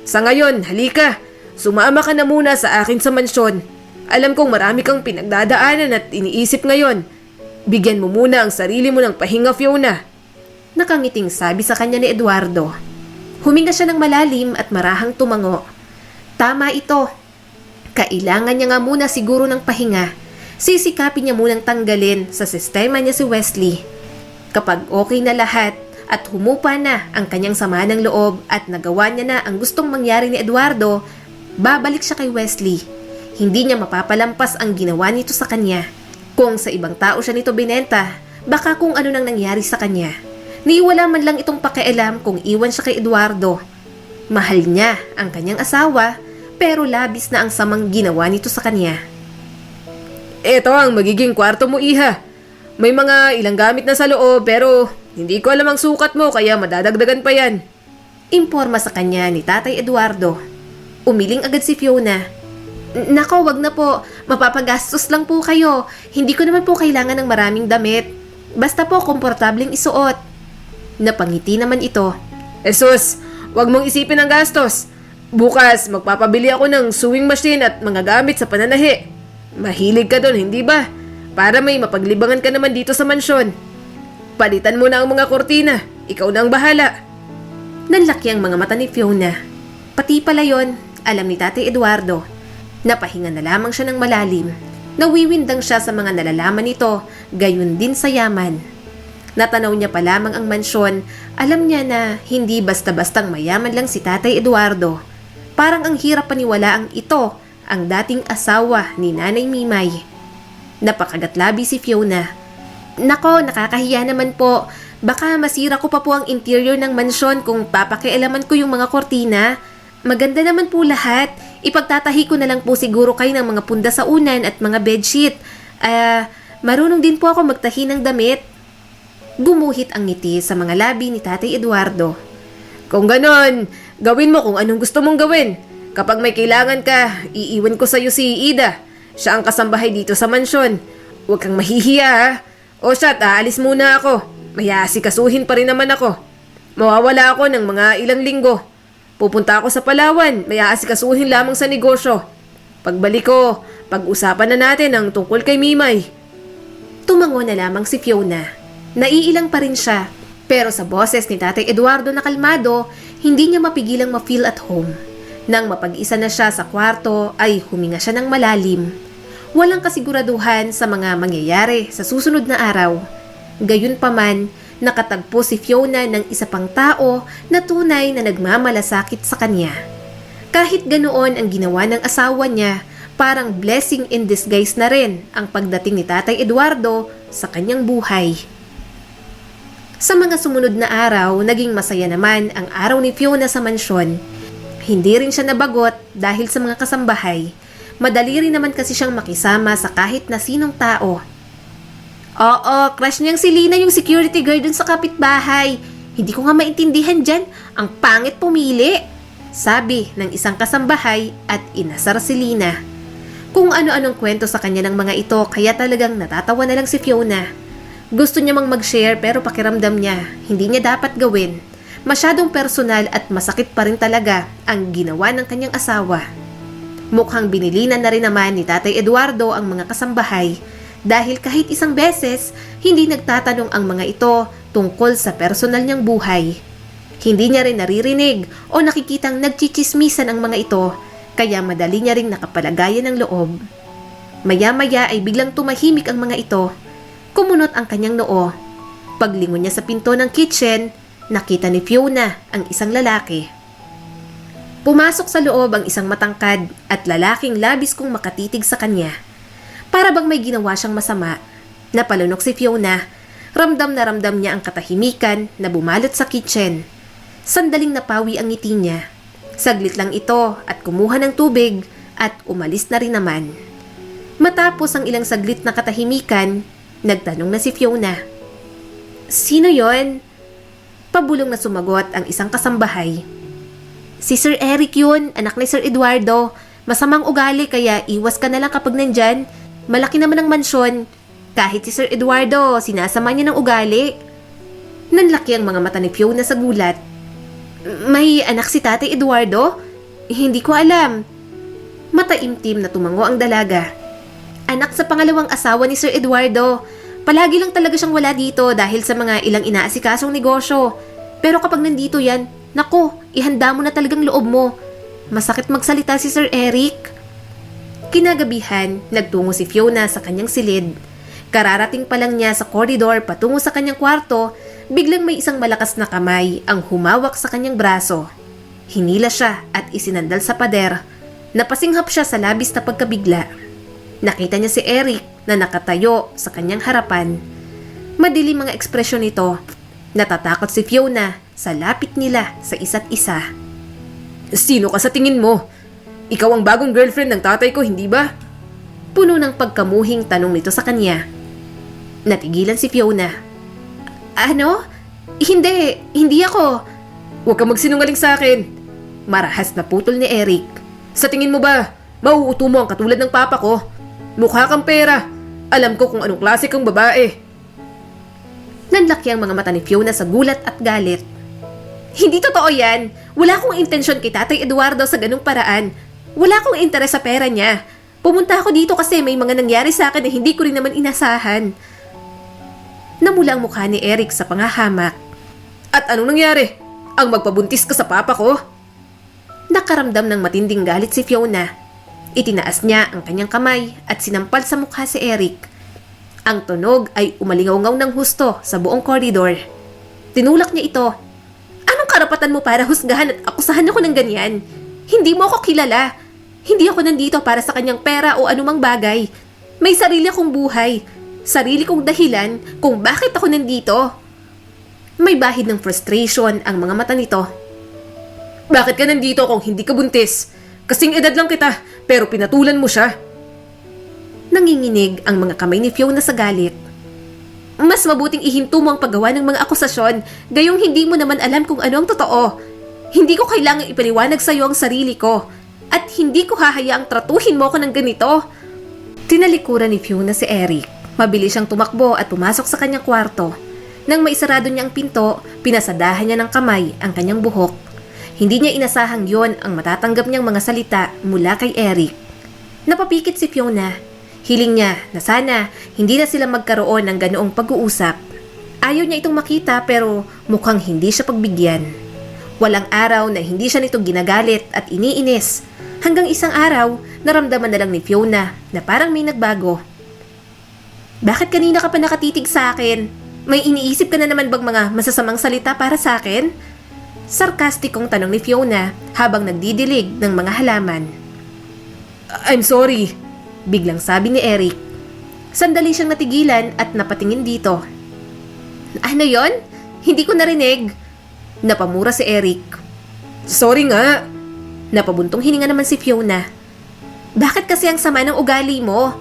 Sa ngayon, halika. sumama ka na muna sa akin sa mansyon. Alam kong marami kang pinagdadaanan at iniisip ngayon. Bigyan mo muna ang sarili mo ng pahinga, Fiona. Nakangiting sabi sa kanya ni Eduardo. Huminga siya ng malalim at marahang tumango. Tama ito. Kailangan niya nga muna siguro ng pahinga. Sisikapin niya munang tanggalin sa sistema niya si Wesley. Kapag okay na lahat at humupa na ang kanyang sama ng loob at nagawa niya na ang gustong mangyari ni Eduardo, babalik siya kay Wesley. Hindi niya mapapalampas ang ginawa nito sa kanya. Kung sa ibang tao siya nito binenta, baka kung ano nang nangyari sa kanya. Niwala man lang itong pakialam kung iwan siya kay Eduardo. Mahal niya ang kanyang asawa, pero labis na ang samang ginawa nito sa kanya. Ito ang magiging kwarto mo, iha. May mga ilang gamit na sa loob pero hindi ko alam ang sukat mo kaya madadagdagan pa yan. Imporma sa kanya ni Tatay Eduardo. Umiling agad si Fiona. Nako, wag na po. Mapapagastos lang po kayo. Hindi ko naman po kailangan ng maraming damit. Basta po komportableng isuot. Napangiti naman ito. Jesus, wag mong isipin ang gastos. Bukas, magpapabili ako ng sewing machine at mga gamit sa pananahi. Mahilig ka doon, hindi ba? Para may mapaglibangan ka naman dito sa mansyon. Palitan mo na ang mga kortina. Ikaw na ang bahala. Nanlaki ang mga mata ni Fiona. Pati pala yon, alam ni Tatay Eduardo. Napahinga na lamang siya ng malalim. Nawiwindang siya sa mga nalalaman nito, gayon din sa yaman. Natanaw niya pa lamang ang mansyon, alam niya na hindi basta-bastang mayaman lang si Tatay Eduardo. Parang ang hirap paniwalaang ito ang dating asawa ni Nanay Mimay. Napakagatlabi si Fiona. Nako, nakakahiya naman po. Baka masira ko pa po ang interior ng mansyon kung papakialaman ko yung mga kortina. Maganda naman po lahat. Ipagtatahi ko na lang po siguro kayo ng mga punda sa unan at mga bedsheet. Marunong din po ako magtahi ng damit. Gumuhit ang ngiti sa mga labi ni Tatay Eduardo. Kung ganon, gawin mo kung anong gusto mong gawin. Kapag may kailangan ka, iiwan ko sa'yo si Ida. Siya ang kasambahay dito sa mansyon. Huwag kang mahihiya ha. O siya, aalis muna ako. May aasikasuhin pa rin naman ako. Mawawala ako ng mga ilang linggo. Pupunta ako sa Palawan, may aasikasuhin lamang sa negosyo. Pagbalik ko, pag-usapan na natin ang tungkol kay Mimay. Tumango na lamang si Fiona. Naiilang pa rin siya, pero sa boses ni Tatay Eduardo na kalmado, hindi niya mapigilang ma-feel at home. Nang mapag-isa na siya sa kwarto, ay huminga siya ng malalim. Walang kasiguraduhan sa mga mangyayari sa susunod na araw. Gayunpaman, nakatagpo si Fiona ng isa pang tao na tunay na nagmamalasakit sa kanya. Kahit ganoon ang ginawa ng asawa niya, parang blessing in disguise na rin ang pagdating ni Tatay Eduardo sa kanyang buhay. Sa mga sumunod na araw, naging masaya naman ang araw ni Fiona sa mansyon. Hindi rin siya nabagot dahil sa mga kasambahay. Madali rin naman kasi siyang makisama sa kahit na sinong tao. Oo, crush niyang si Lina yung security guard dun sa kapitbahay. Hindi ko nga maintindihan dyan. Ang pangit pumili. Sabi ng isang kasambahay at inasar si Lina. Kung ano-anong kwento sa kanya ng mga ito kaya talagang natatawa na lang si Fiona. Gusto niya mang mag-share pero pakiramdam niya hindi niya dapat gawin. Masyadong personal at masakit pa rin talaga ang ginawa ng kanyang asawa. Mukhang binilinan na rin naman ni Tatay Eduardo ang mga kasambahay dahil kahit isang beses, hindi nagtatanong ang mga ito tungkol sa personal niyang buhay. Hindi niya rin naririnig o nakikitang nagchichismisan ang mga ito, kaya madali niya ring nakapalagayan ng loob. Maya-maya ay biglang tumahimik ang mga ito. Kumunot ang kanyang noo. Paglingon niya sa pinto ng kitchen, nakita ni Fiona ang isang lalaki. Pumasok sa loob ang isang matangkad at lalaking labis kong makatitig sa kanya. Para bang may ginawa siyang masama, napalunok si Fiona. Ramdam na ramdam niya ang katahimikan na bumalot sa kitchen. Sandaling napawi ang ngiti niya. Saglit lang ito at kumuha ng tubig at umalis na rin naman. Matapos ang ilang saglit na katahimikan, nagtanong na si Fiona. Sino yon? Pabulong na sumagot ang isang kasambahay. Si Sir Eric yun, anak ni Sir Eduardo. Masamang ugali kaya iwas ka na lang kapag nandyan. Malaki naman ang mansyon. Kahit si Sir Eduardo, sinasama niya ng ugali. Nanlaki ang mga mata ni Fiona sa gulat. May anak si Tatay Eduardo? Hindi ko alam. Mataimtim na tumango ang dalaga. Anak sa pangalawang asawa ni Sir Eduardo. Palagi lang talaga siyang wala dito dahil sa mga ilang inaasikasong negosyo. Pero kapag nandito yan, nako, ihanda mo na talagang loob mo. Masakit magsalita si Sir Eric. Kinagabihan, nagtungo si Fiona sa kanyang silid. Kararating pa lang niya sa koridor patungo sa kanyang kwarto, biglang may isang malakas na kamay ang humawak sa kanyang braso. Hinila siya at isinandal sa pader. Napasinghap siya sa labis na pagkabigla. Nakita niya si Eric na nakatayo sa kanyang harapan. Madilim mga ekspresyon nito. Natatakot si Fiona sa lapit nila sa isa't isa. Sino ka sa tingin mo? Ikaw ang bagong girlfriend ng tatay ko, hindi ba? Puno ng pagkamuhing tanong nito sa kanya. Natigilan si Fiona. Ano? Hindi ako. Huwag kang magsinungaling sa akin. Marahas na putol ni Eric. Sa tingin mo ba, mauuto mo ang katulad ng papa ko? Mukha kang pera. Alam ko kung anong klase kang babae. Nanlaki ang mga mata ni Fiona sa gulat at galit. Hindi totoo yan. Wala akong intensyon kay Tatay Eduardo sa ganung paraan. Wala akong interes sa pera niya. Pumunta ako dito kasi may mga nangyari sa akin na hindi ko rin naman inasahan. Namula ang mukha ni Eric sa pangahamak. At anong nangyari? Ang magpabuntis ka sa papa ko? Nakaramdam ng matinding galit si Fiona. Itinaas niya ang kanyang kamay at sinampal sa mukha si Eric. Ang tunog ay umalingaw-ngaw ng husto sa buong koridor. Tinulak niya ito. Anong karapatan mo para husgahan at akusahan ako ng ganyan? Hindi mo ako kilala. Hindi ako nandito para sa kanyang pera o anumang bagay. May sarili akong buhay. Sarili kong dahilan kung bakit ako nandito. May bahid ng frustration ang mga mata nito. Bakit ka nandito kung hindi ka buntis? Kasing edad lang kita, pero pinatulan mo siya. Nanginginig ang mga kamay ni Fiona sa galit. Mas mabuting ihinto mo ang paggawa ng mga akusasyon, gayong hindi mo naman alam kung ano ang totoo. Hindi ko kailangang ipaliwanag sa iyo ang sarili ko, at hindi ko hahayaang tratuhin mo ako ng ganito. Tinalikuran ni Fiona si Eric. Mabilis siyang tumakbo at pumasok sa kanyang kwarto. Nang maisarado niya ang pinto, pinasadahan niya ng kamay ang kanyang buhok. Hindi niya inasahang yon ang matatanggap niyang mga salita mula kay Eric. Napapikit si Fiona. Hiling niya na sana hindi na sila magkaroon ng ganoong pag-uusap. Ayaw niya itong makita pero mukhang hindi siya pagbigyan. Walang araw na hindi siya nito ginagalit at iniinis. Hanggang isang araw, naramdaman na lang ni Fiona na parang may nagbago. Bakit kanina ka pa nakatitig sa akin? May iniisip ka na naman bang mga masasamang salita para sa akin? Sarkastikong tanong ni Fiona habang nagdidilig ng mga halaman. I'm sorry. Biglang sabi ni Eric. Sandali siyang natigilan at napatingin dito. Ano yon? Hindi ko narinig. Napamura si Eric. Sorry nga. Napabuntong hininga naman si Fiona. Bakit kasi ang sama ng ugali mo?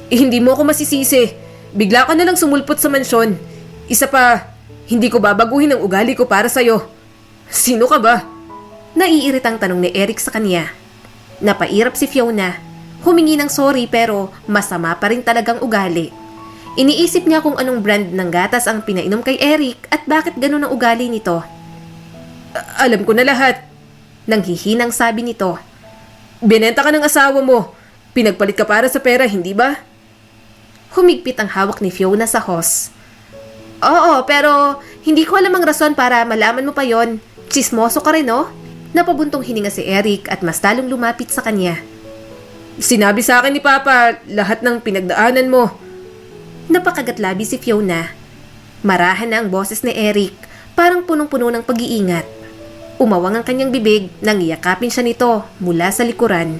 Hindi mo ako masisisi. Bigla ka na lang sumulpot sa mansyon. Isa pa, hindi ko babaguhin ang ugali ko para sa'yo. Sino ka ba? Naiiritang tanong ni Eric sa kanya. Napairap si Fiona. Humingi ng sorry pero masama pa rin talagang ugali. Iniisip niya kung anong brand ng gatas ang pinainom kay Eric at bakit ganun ang ugali nito. Alam ko na lahat. Nanghihinang sabi nito. Binenta ka ng asawa mo. Pinagpalit ka para sa pera, hindi ba? Humigpit ang hawak ni Fiona sa hose. Oo, pero hindi ko alam ang rason para malaman mo pa yon. Chismoso ka rin, no? Napabuntong hininga si Eric at mas talong lumapit sa kanya. Sinabi sa akin ni Papa lahat ng pinagdaanan mo. Napakagatlabi si Fiona. Marahan na ang boses ni Eric, parang punong-puno ng pag-iingat. Umawang ang kanyang bibig nang iyakapin siya nito mula sa likuran.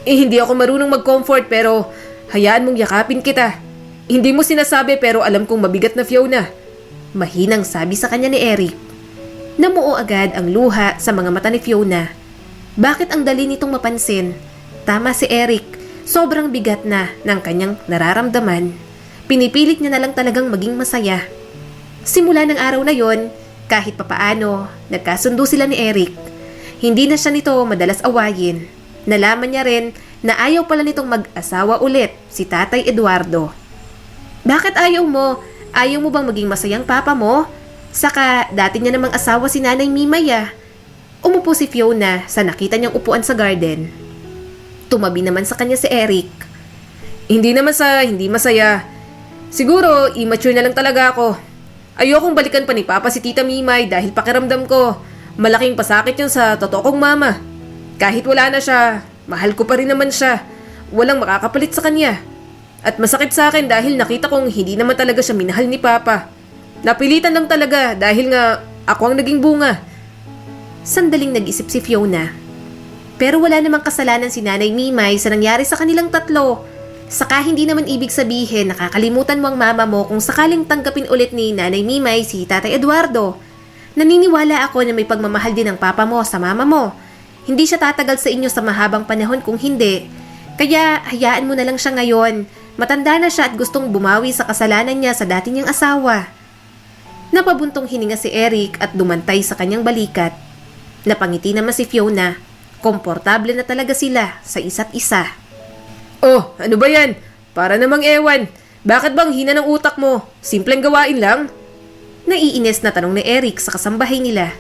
Hindi ako marunong mag-comfort pero hayaan mong yakapin kita. Hindi mo sinasabi pero alam kong mabigat na, Fiona. Mahinang sabi sa kanya ni Eric. Namuo agad ang luha sa mga mata ni Fiona. Bakit ang dali nitong mapansin? Tama si Eric, sobrang bigat na ng kanyang nararamdaman. Pinipilit niya na lang talagang maging masaya. Simula ng araw na yon, kahit papaano, nagkasundo sila ni Eric. Hindi na siya nito madalas awayin. Nalaman niya rin na ayaw pala nitong mag-asawa ulit si Tatay Eduardo. Bakit ayaw mo? Ayaw mo bang maging masayang papa mo? Saka dati niya namang asawa si Nanay Mimay ah. Umupo si Fiona sa nakita niyang upuan sa garden. Tumabi naman sa kanya si Eric. Hindi naman sa hindi masaya. Siguro, immature na lang talaga ako. Ayokong balikan pa ni Papa si Tita Mimay dahil pakiramdam ko, malaking pasakit yun sa totoo kong mama. Kahit wala na siya, mahal ko pa rin naman siya. Walang makakapalit sa kanya. At masakit sa akin dahil nakita kong hindi naman talaga siya minahal ni Papa. Napilitan lang talaga dahil nga ako ang naging bunga. Sandaling nag-isip si Fiona. Pero wala namang kasalanan si Nanay Mimay sa nangyari sa kanilang tatlo. Saka hindi naman ibig sabihin nakakalimutan mo ang mama mo kung sakaling tanggapin ulit ni Nanay Mimay si Tatay Eduardo. Naniniwala ako na may pagmamahal din ng papa mo sa mama mo. Hindi siya tatagal sa inyo sa mahabang panahon kung hindi. Kaya hayaan mo na lang siya ngayon. Matanda na siya at gustong bumawi sa kasalanan niya sa dati niyang asawa. Napabuntong hininga si Eric at dumantay sa kanyang balikat. Napangiti naman si Fiona. Komportable na talaga sila sa isa't isa. Oh, ano ba yan? Para namang ewan. Bakit bang hina ng utak mo? Simpleng gawain lang? Naiinis na tanong ni Eric sa kasambahay nila.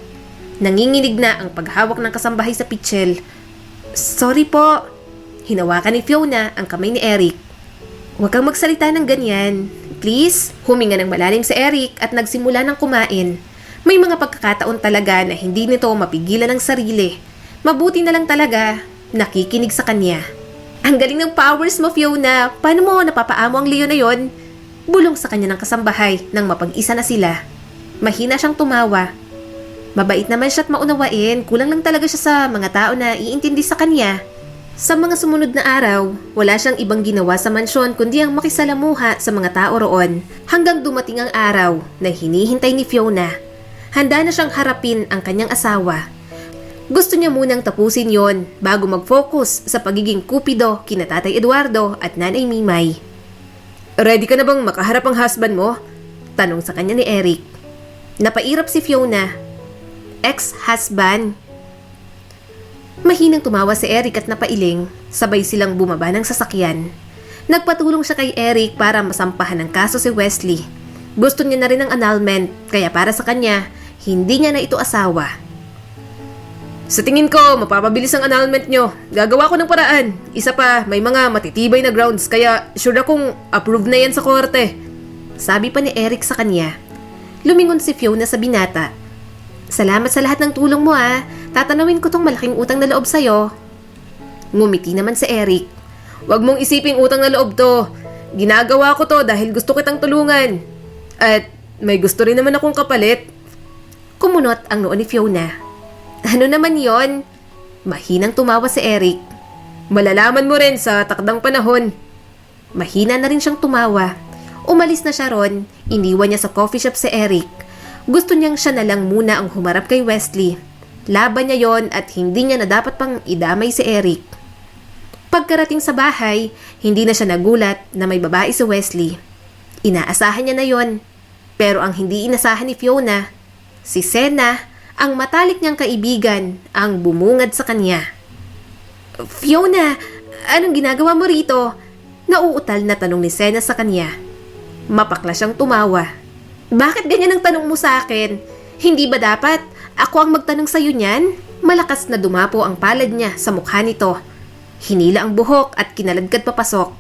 Nanginginig na ang paghawak ng kasambahay sa pitchel. Sorry po. Hinawakan ni Fiona ang kamay ni Eric. Huwag kang magsalita ng ganyan. Please, huminga ng malalim si Eric at nagsimula ng kumain. May mga pagkakataon talaga na hindi nito mapigilan ang sarili. Mabuti na lang talaga, nakikinig sa kanya. Ang galing ng powers mo, Fiona. Paano mo napapaamo ang leon na yon? Bulong sa kanya ng kasambahay nang mapag-isa na sila. Mahina siyang tumawa. Mabait naman siya at maunawain. Kulang lang talaga siya sa mga tao na iintindi sa kanya. Sa mga sumunod na araw, wala siyang ibang ginawa sa mansyon kundi ang makisalamuha sa mga tao roon. Hanggang dumating ang araw na hinihintay ni Fiona. Handa na siyang harapin ang kanyang asawa. Gusto niya munang tapusin yon bago mag-focus sa pagiging kupido kina Tatay Eduardo at Nanay Mimay. Ready ka na bang makaharap ang husband mo? Tanong sa kanya ni Eric. Napairap si Fiona. Ex-husband. Mahinang tumawa si Eric at napailing, sabay silang bumaba ng sasakyan. Nagpatulong siya kay Eric para masampahan ng kaso si Wesley. Gusto niya na rin ng annulment, kaya para sa kanya, hindi niya na ito asawa. Sa tingin ko, mapapabilis ang annulment nyo. Gagawa ko ng paraan. Isa pa, may mga matitibay na grounds kaya sure akong approve na yan sa korte. Sabi pa ni Eric sa kanya. Lumingon si Fiona sa binata. Salamat sa lahat ng tulong mo Tatanawin ko tong malaking utang na loob sa'yo. Ngumiti naman si Eric. Huwag mong isiping utang na loob to. Ginagawa ko to dahil gusto kitang tulungan. At may gusto rin naman akong kapalit. Kumunot ang noo ni Fiona. Ano naman yon? Mahinang tumawa si Eric. Malalaman mo rin sa takdang panahon. Mahina na rin siyang tumawa. Umalis na siya ron, iniwan niya sa coffee shop si Eric. Gusto niyang siya na lang muna ang humarap kay Wesley. Laban niya yon at hindi niya na dapat pang idamay si Eric. Pagkarating sa bahay, hindi na siya nagulat na may babae si Wesley. Inaasahan niya na yon. Pero ang hindi inasahan ni Fiona, si Sena, ang matalik niyang kaibigan, ang bumungad sa kanya. Fiona, anong ginagawa mo rito? Nauutal na tanong ni Sena sa kanya. Mapakla siyang tumawa. Bakit ganyan ang tanong mo sa akin? Hindi ba dapat ako ang magtanong sa'yo niyan? Malakas na dumapo ang palad niya sa mukha nito. Hinila ang buhok at kinaladkad papasok.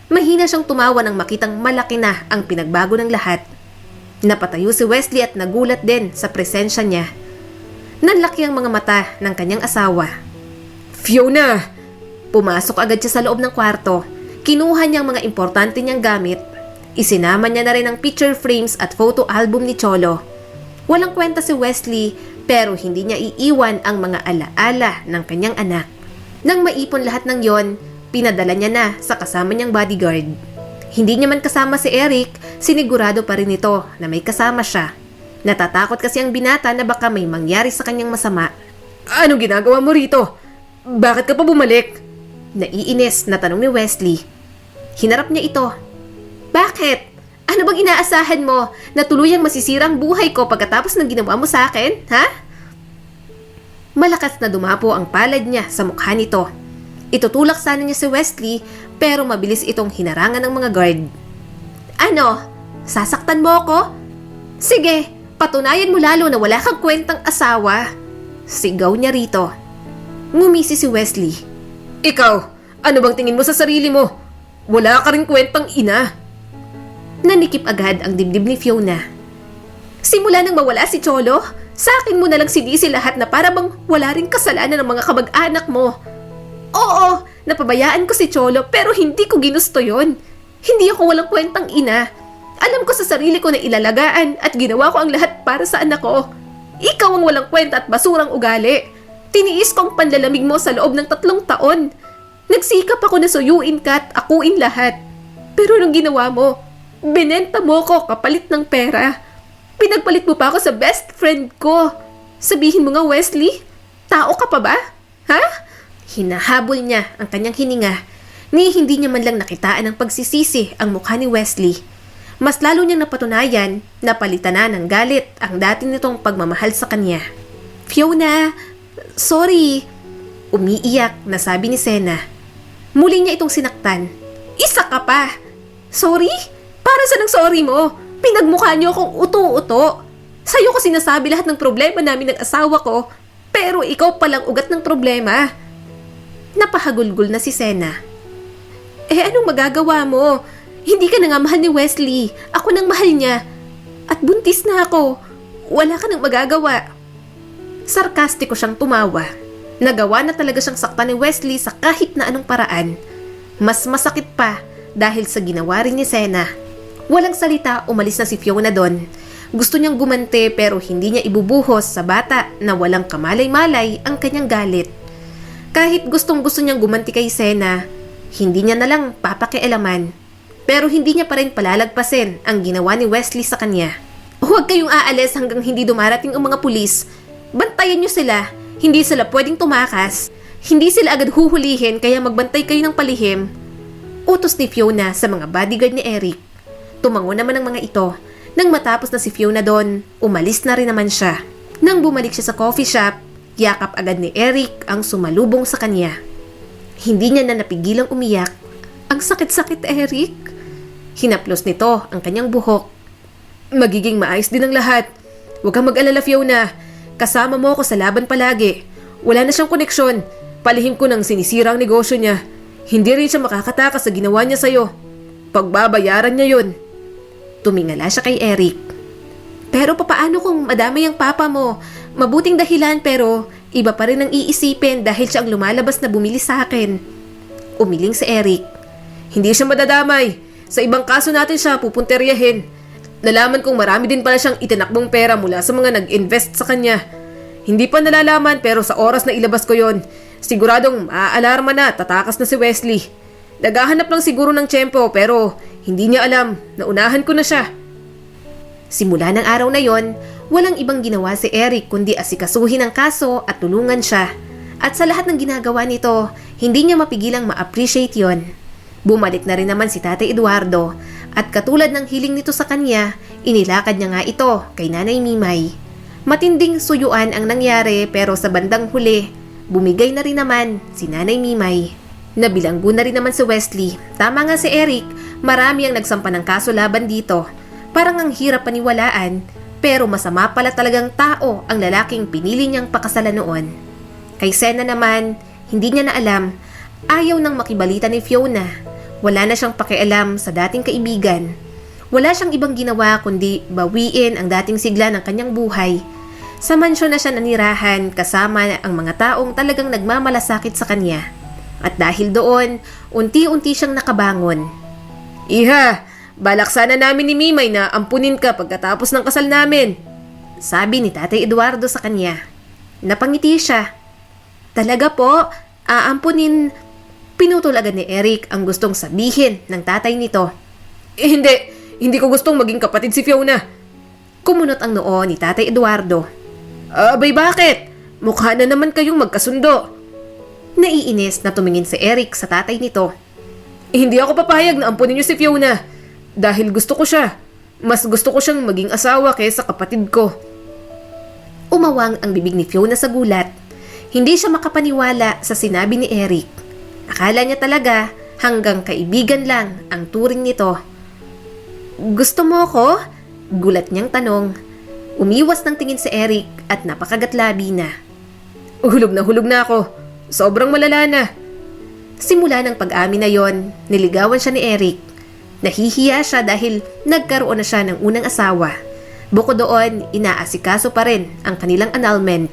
Mahina siyang tumawa nang makitang malaki na ang pinagbago ng lahat. Napatayo si Wesley at nagulat din sa presensya niya. Nanlaki ang mga mata ng kanyang asawa. Fiona! Pumasok agad siya sa loob ng kwarto. Kinuha niyang mga importante niyang gamit. Isinama niya na rin ang picture frames at photo album ni Cholo. Walang kwenta si Wesley pero hindi niya iiwan ang mga alaala ng kanyang anak. Nang maipon lahat ng yon, pinadala niya na sa kasama niyang bodyguard. Hindi niya man kasama si Eric, sinigurado pa rin ito na may kasama siya. Natatakot kasi ang binata na baka may mangyari sa kanyang masama. Anong ginagawa mo rito? Bakit ka pa bumalik? Naiinis na tanong ni Wesley. Hinarap niya ito. Bakit? Ano bang inaasahan mo na tuluyang masisira ang buhay ko pagkatapos ng ginawa mo sa akin, ha? Malakas na dumapo ang palad niya sa mukha nito. Itutulak sana niya si Wesley pero mabilis itong hinarangan ng mga guard. Ano? Sasaktan mo ako? Sige, patunayan mo lalo na wala kang kwentang asawa. Sigaw niya rito. Ngumisi si Wesley. Ikaw, Ano bang tingin mo sa sarili mo? Wala ka rin kwentang ina. Nanikip agad ang dibdib ni Fiona. Simula nang mawala si Cholo, sa akin mo nalang sinisi lahat na para bang wala rin kasalanan ng mga kamag-anak mo. Oo, napabayaan ko si Cholo pero hindi ko ginusto yon. Hindi ako walang kwentang ina. Alam ko sa sarili ko na ilalagaan at ginawa ko ang lahat para sa anak ko. Ikaw ang walang kwenta at basurang ugali. Tiniis ko ang panlalamig mo sa loob ng 3 taon. Nagsikap ako na suyuin ka at akuin lahat. Pero anong ginawa mo? Binenta mo ko kapalit ng pera. Pinagpalit mo pa ako sa best friend ko. Sabihin mo nga, Wesley, tao ka pa ba? Ha? Hinahabol niya ang kanyang hininga ni hindi niya man lang nakitaan ng pagsisisi ang mukha ni Wesley. Mas lalo niyang napatunayan na palitan na ng galit ang dati nitong pagmamahal sa kanya. Fiona, sorry. Umiiyak na sabi ni Sena. Muli niya itong sinaktan. Isa ka pa. Sorry? Para sa nang sorry mo? Pinagmukha niyo akong uto-uto. Sa'yo ko sinasabi lahat ng problema namin ng asawa ko, pero ikaw palang ugat ng problema. Napahagulgol na si Sena. Anong magagawa mo? Hindi ka na nga mahal ni Wesley. Ako nang mahal niya. At buntis na ako. Wala ka nang magagawa. Sarkastiko siyang tumawa. Nagawa na talaga siyang saktan ni Wesley sa kahit na anong paraan. Mas masakit pa dahil sa ginawa rin ni Sena. Walang salita, umalis na si Fiona doon. Gusto niyang gumante pero hindi niya ibubuhos sa bata na walang kamalay-malay ang kanyang galit. Kahit gustong-gusto niyang gumanti kay Sena, hindi niya nalang papakialaman. Pero hindi niya pa rin palalagpasin ang ginawa ni Wesley sa kanya. Huwag kayong aalis hanggang hindi dumarating ang mga pulis. Bantayan niyo sila. Hindi sila pwedeng tumakas. Hindi sila agad huhulihin kaya magbantay kayo ng palihim. Utos ni Fiona sa mga bodyguard ni Eric. Tumango naman ang mga ito. Nang matapos na si Fiona doon, umalis na rin naman siya. Nang bumalik siya sa coffee shop, yakap agad ni Eric ang sumalubong sa kanya. Hindi niya na napigilang umiyak. Ang sakit-sakit, Eric. Hinaplos nito ang kanyang buhok. Magiging maayos din ang lahat. Huwag kang mag-alala, Fiona. Kasama mo ako sa laban palagi. Wala na siyang koneksyon. Palihim ko nang sinisira ang negosyo niya. Hindi rin siya makakatakas sa ginawa niya sa'yo. Pagbabayaran niya yun. Tumingala siya kay Eric. Pero papaano kung madamay ang papa mo? Mabuting dahilan pero iba pa rin ang iisipin dahil siya ang lumalabas na bumili sa akin. Umiling si Eric. Hindi siya madadamay. Sa ibang kaso natin siya pupunteryahin. Nalaman kong marami din pala siyang itinakbong pera mula sa mga nag-invest sa kanya. Hindi pa nalalaman pero sa oras na ilabas ko yon, siguradong maaalarma na tatakas na si Wesley. Naghahanap lang siguro ng tiyempo pero hindi niya alam na unahan ko na siya. Simula ng araw na yon, walang ibang ginawa si Eric kundi asikasuhin ang kaso at tulungan siya. At sa lahat ng ginagawa nito, hindi niya mapigilang ma-appreciate yon. Bumalik na rin naman si Tatay Eduardo at katulad ng hiling nito sa kanya, inilakad niya nga ito kay Nanay Mimay. Matinding suyuan ang nangyari pero sa bandang huli, bumigay na rin naman si Nanay Mimay. Nabilanggo na rin naman si Wesley. Tama nga si Eric, marami ang nagsampa ng kaso laban dito. Parang ang hirap paniwalaan, pero masama pala talagang tao ang lalaking pinili niyang pakasalan noon. Kay Sena naman, hindi niya na alam, ayaw nang makibalita ni Fiona. Wala na siyang pakialam sa dating kaibigan. Wala siyang ibang ginawa kundi bawiin ang dating sigla ng kanyang buhay. Sa mansyon na siya nanirahan kasama ang mga taong talagang nagmamalasakit sa kanya. At dahil doon, unti-unti siyang nakabangon. Iha, balak sana namin ni Mimay na ampunin ka pagkatapos ng kasal namin. Sabi ni Tatay Eduardo sa kanya. Napangiti siya. Talaga po, aampunin. Pinutol agad ni Eric ang gustong sabihin ng tatay nito. Hindi ko gustong maging kapatid si Fiona. Kumunot ang noo ni Tatay Eduardo. Abay bakit? Mukha na naman kayong magkasundo. Naiinis na tumingin si Eric sa tatay nito. Hindi ako papayag na ampunin niyo si Fiona. Dahil gusto ko siya. Mas gusto ko siyang maging asawa kaysa kapatid ko. Umawang ang bibig ni Fiona sa gulat. Hindi siya makapaniwala sa sinabi ni Eric. Akala niya talaga hanggang kaibigan lang ang turing nito. Gusto mo ko? Gulat niyang tanong. Umiwas ng tingin si Eric at napakagatlabi na. Hulog na ako. Sobrang malala na. Simula ng pag-amin na yon, niligawan siya ni Eric. Nahihiya siya dahil nagkaroon na siya ng unang asawa. Bukod doon, inaasikaso pa rin ang kanilang annulment.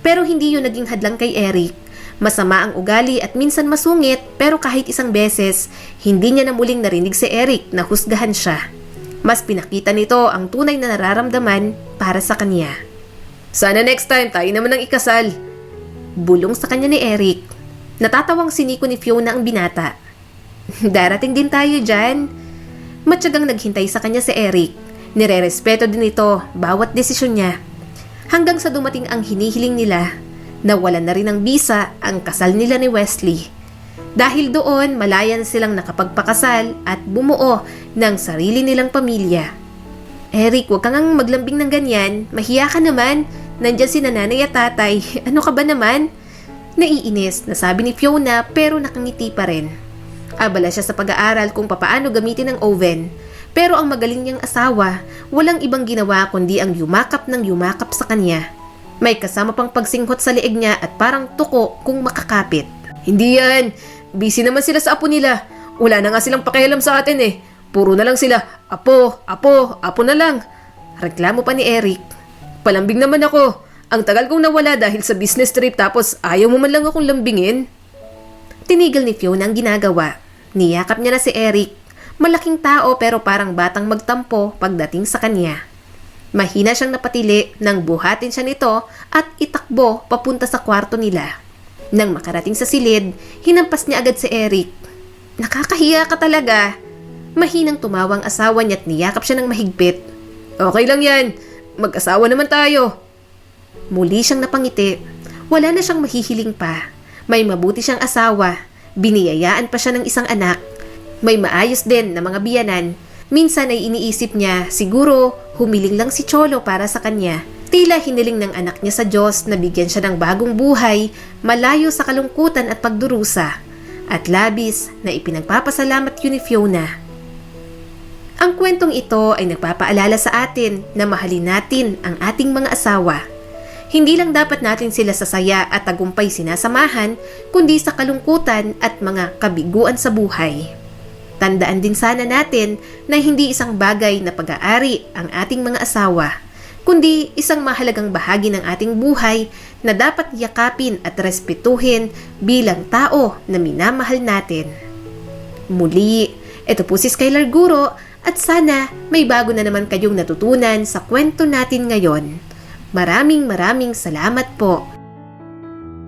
Pero hindi yun naging hadlang kay Eric. Masama ang ugali at minsan masungit, pero kahit isang beses, hindi niya na muling narinig si Eric na husgahan siya. Mas pinakita nito ang tunay na nararamdaman para sa kanya. Sana next time tayo naman ang ikasal. Bulong sa kanya ni Eric. Natatawang siniko ni Fiona ang binata. Darating din tayo dyan. Matyagang naghintay sa kanya si Eric. Nirerespeto din ito bawat desisyon niya. Hanggang sa dumating ang hinihiling nila, nawalan na rin ng bisa ang kasal nila ni Wesley. Dahil doon, malaya na silang nakapagpakasal at bumuo ng sarili nilang pamilya. Eric, huwag kang maglambing ng ganyan. Mahiya ka naman. Nandyan si nanay at tatay. Ano ka ba naman? Naiinis na sabi ni Fiona pero nakangiti pa rin. Abala siya sa pag-aaral kung papaano gamitin ang oven. Pero ang magaling niyang asawa, walang ibang ginawa kundi ang yumakap ng yumakap sa kanya. May kasama pang pagsinghot sa leeg niya at parang tuko kung makakapit. Hindi yan. Busy naman sila sa apo nila. Wala na nga silang pakialam sa atin eh. Puro na lang sila, apo, apo, apo na lang. Reklamo pa ni Eric. Palambing naman ako. Ang tagal kong nawala dahil sa business trip tapos ayaw mo man lang akong lambingin. Tinigil ni Fiona ang ginagawa. Niyakap niya na si Eric. Malaking tao pero parang batang magtampo pagdating sa kanya. Mahina siyang napatili nang buhatin siya nito at itakbo papunta sa kwarto nila. Nang makarating sa silid, hinampas niya agad si Eric. Nakakahiya ka talaga. Mahinang tumawang asawa niya at niyakap siya ng mahigpit. Okay lang yan. Mag-asawa naman tayo. Muli siyang napangiti. Wala na siyang mahihiling pa. May mabuti siyang asawa. Biniyayaan pa siya ng isang anak. May maayos din na mga biyanan. Minsan ay iniisip niya, siguro humiling lang si Cholo para sa kanya. Tila hiniling ng anak niya sa Diyos na bigyan siya ng bagong buhay, malayo sa kalungkutan at pagdurusa. At labis na ipinagpapasalamat yun ni Fiona. Ang kwentong ito ay nagpapaalala sa atin na mahalin natin ang ating mga asawa. Hindi lang dapat natin sila sa saya at tagumpay sinasamahan, kundi sa kalungkutan at mga kabiguan sa buhay. Tandaan din sana natin na hindi isang bagay na pag-aari ang ating mga asawa, kundi isang mahalagang bahagi ng ating buhay na dapat yakapin at respetuhin bilang tao na minamahal natin. Muli, ito po si Skylar Guro at sana may bago na naman kayong natutunan sa kwento natin ngayon. Maraming salamat po.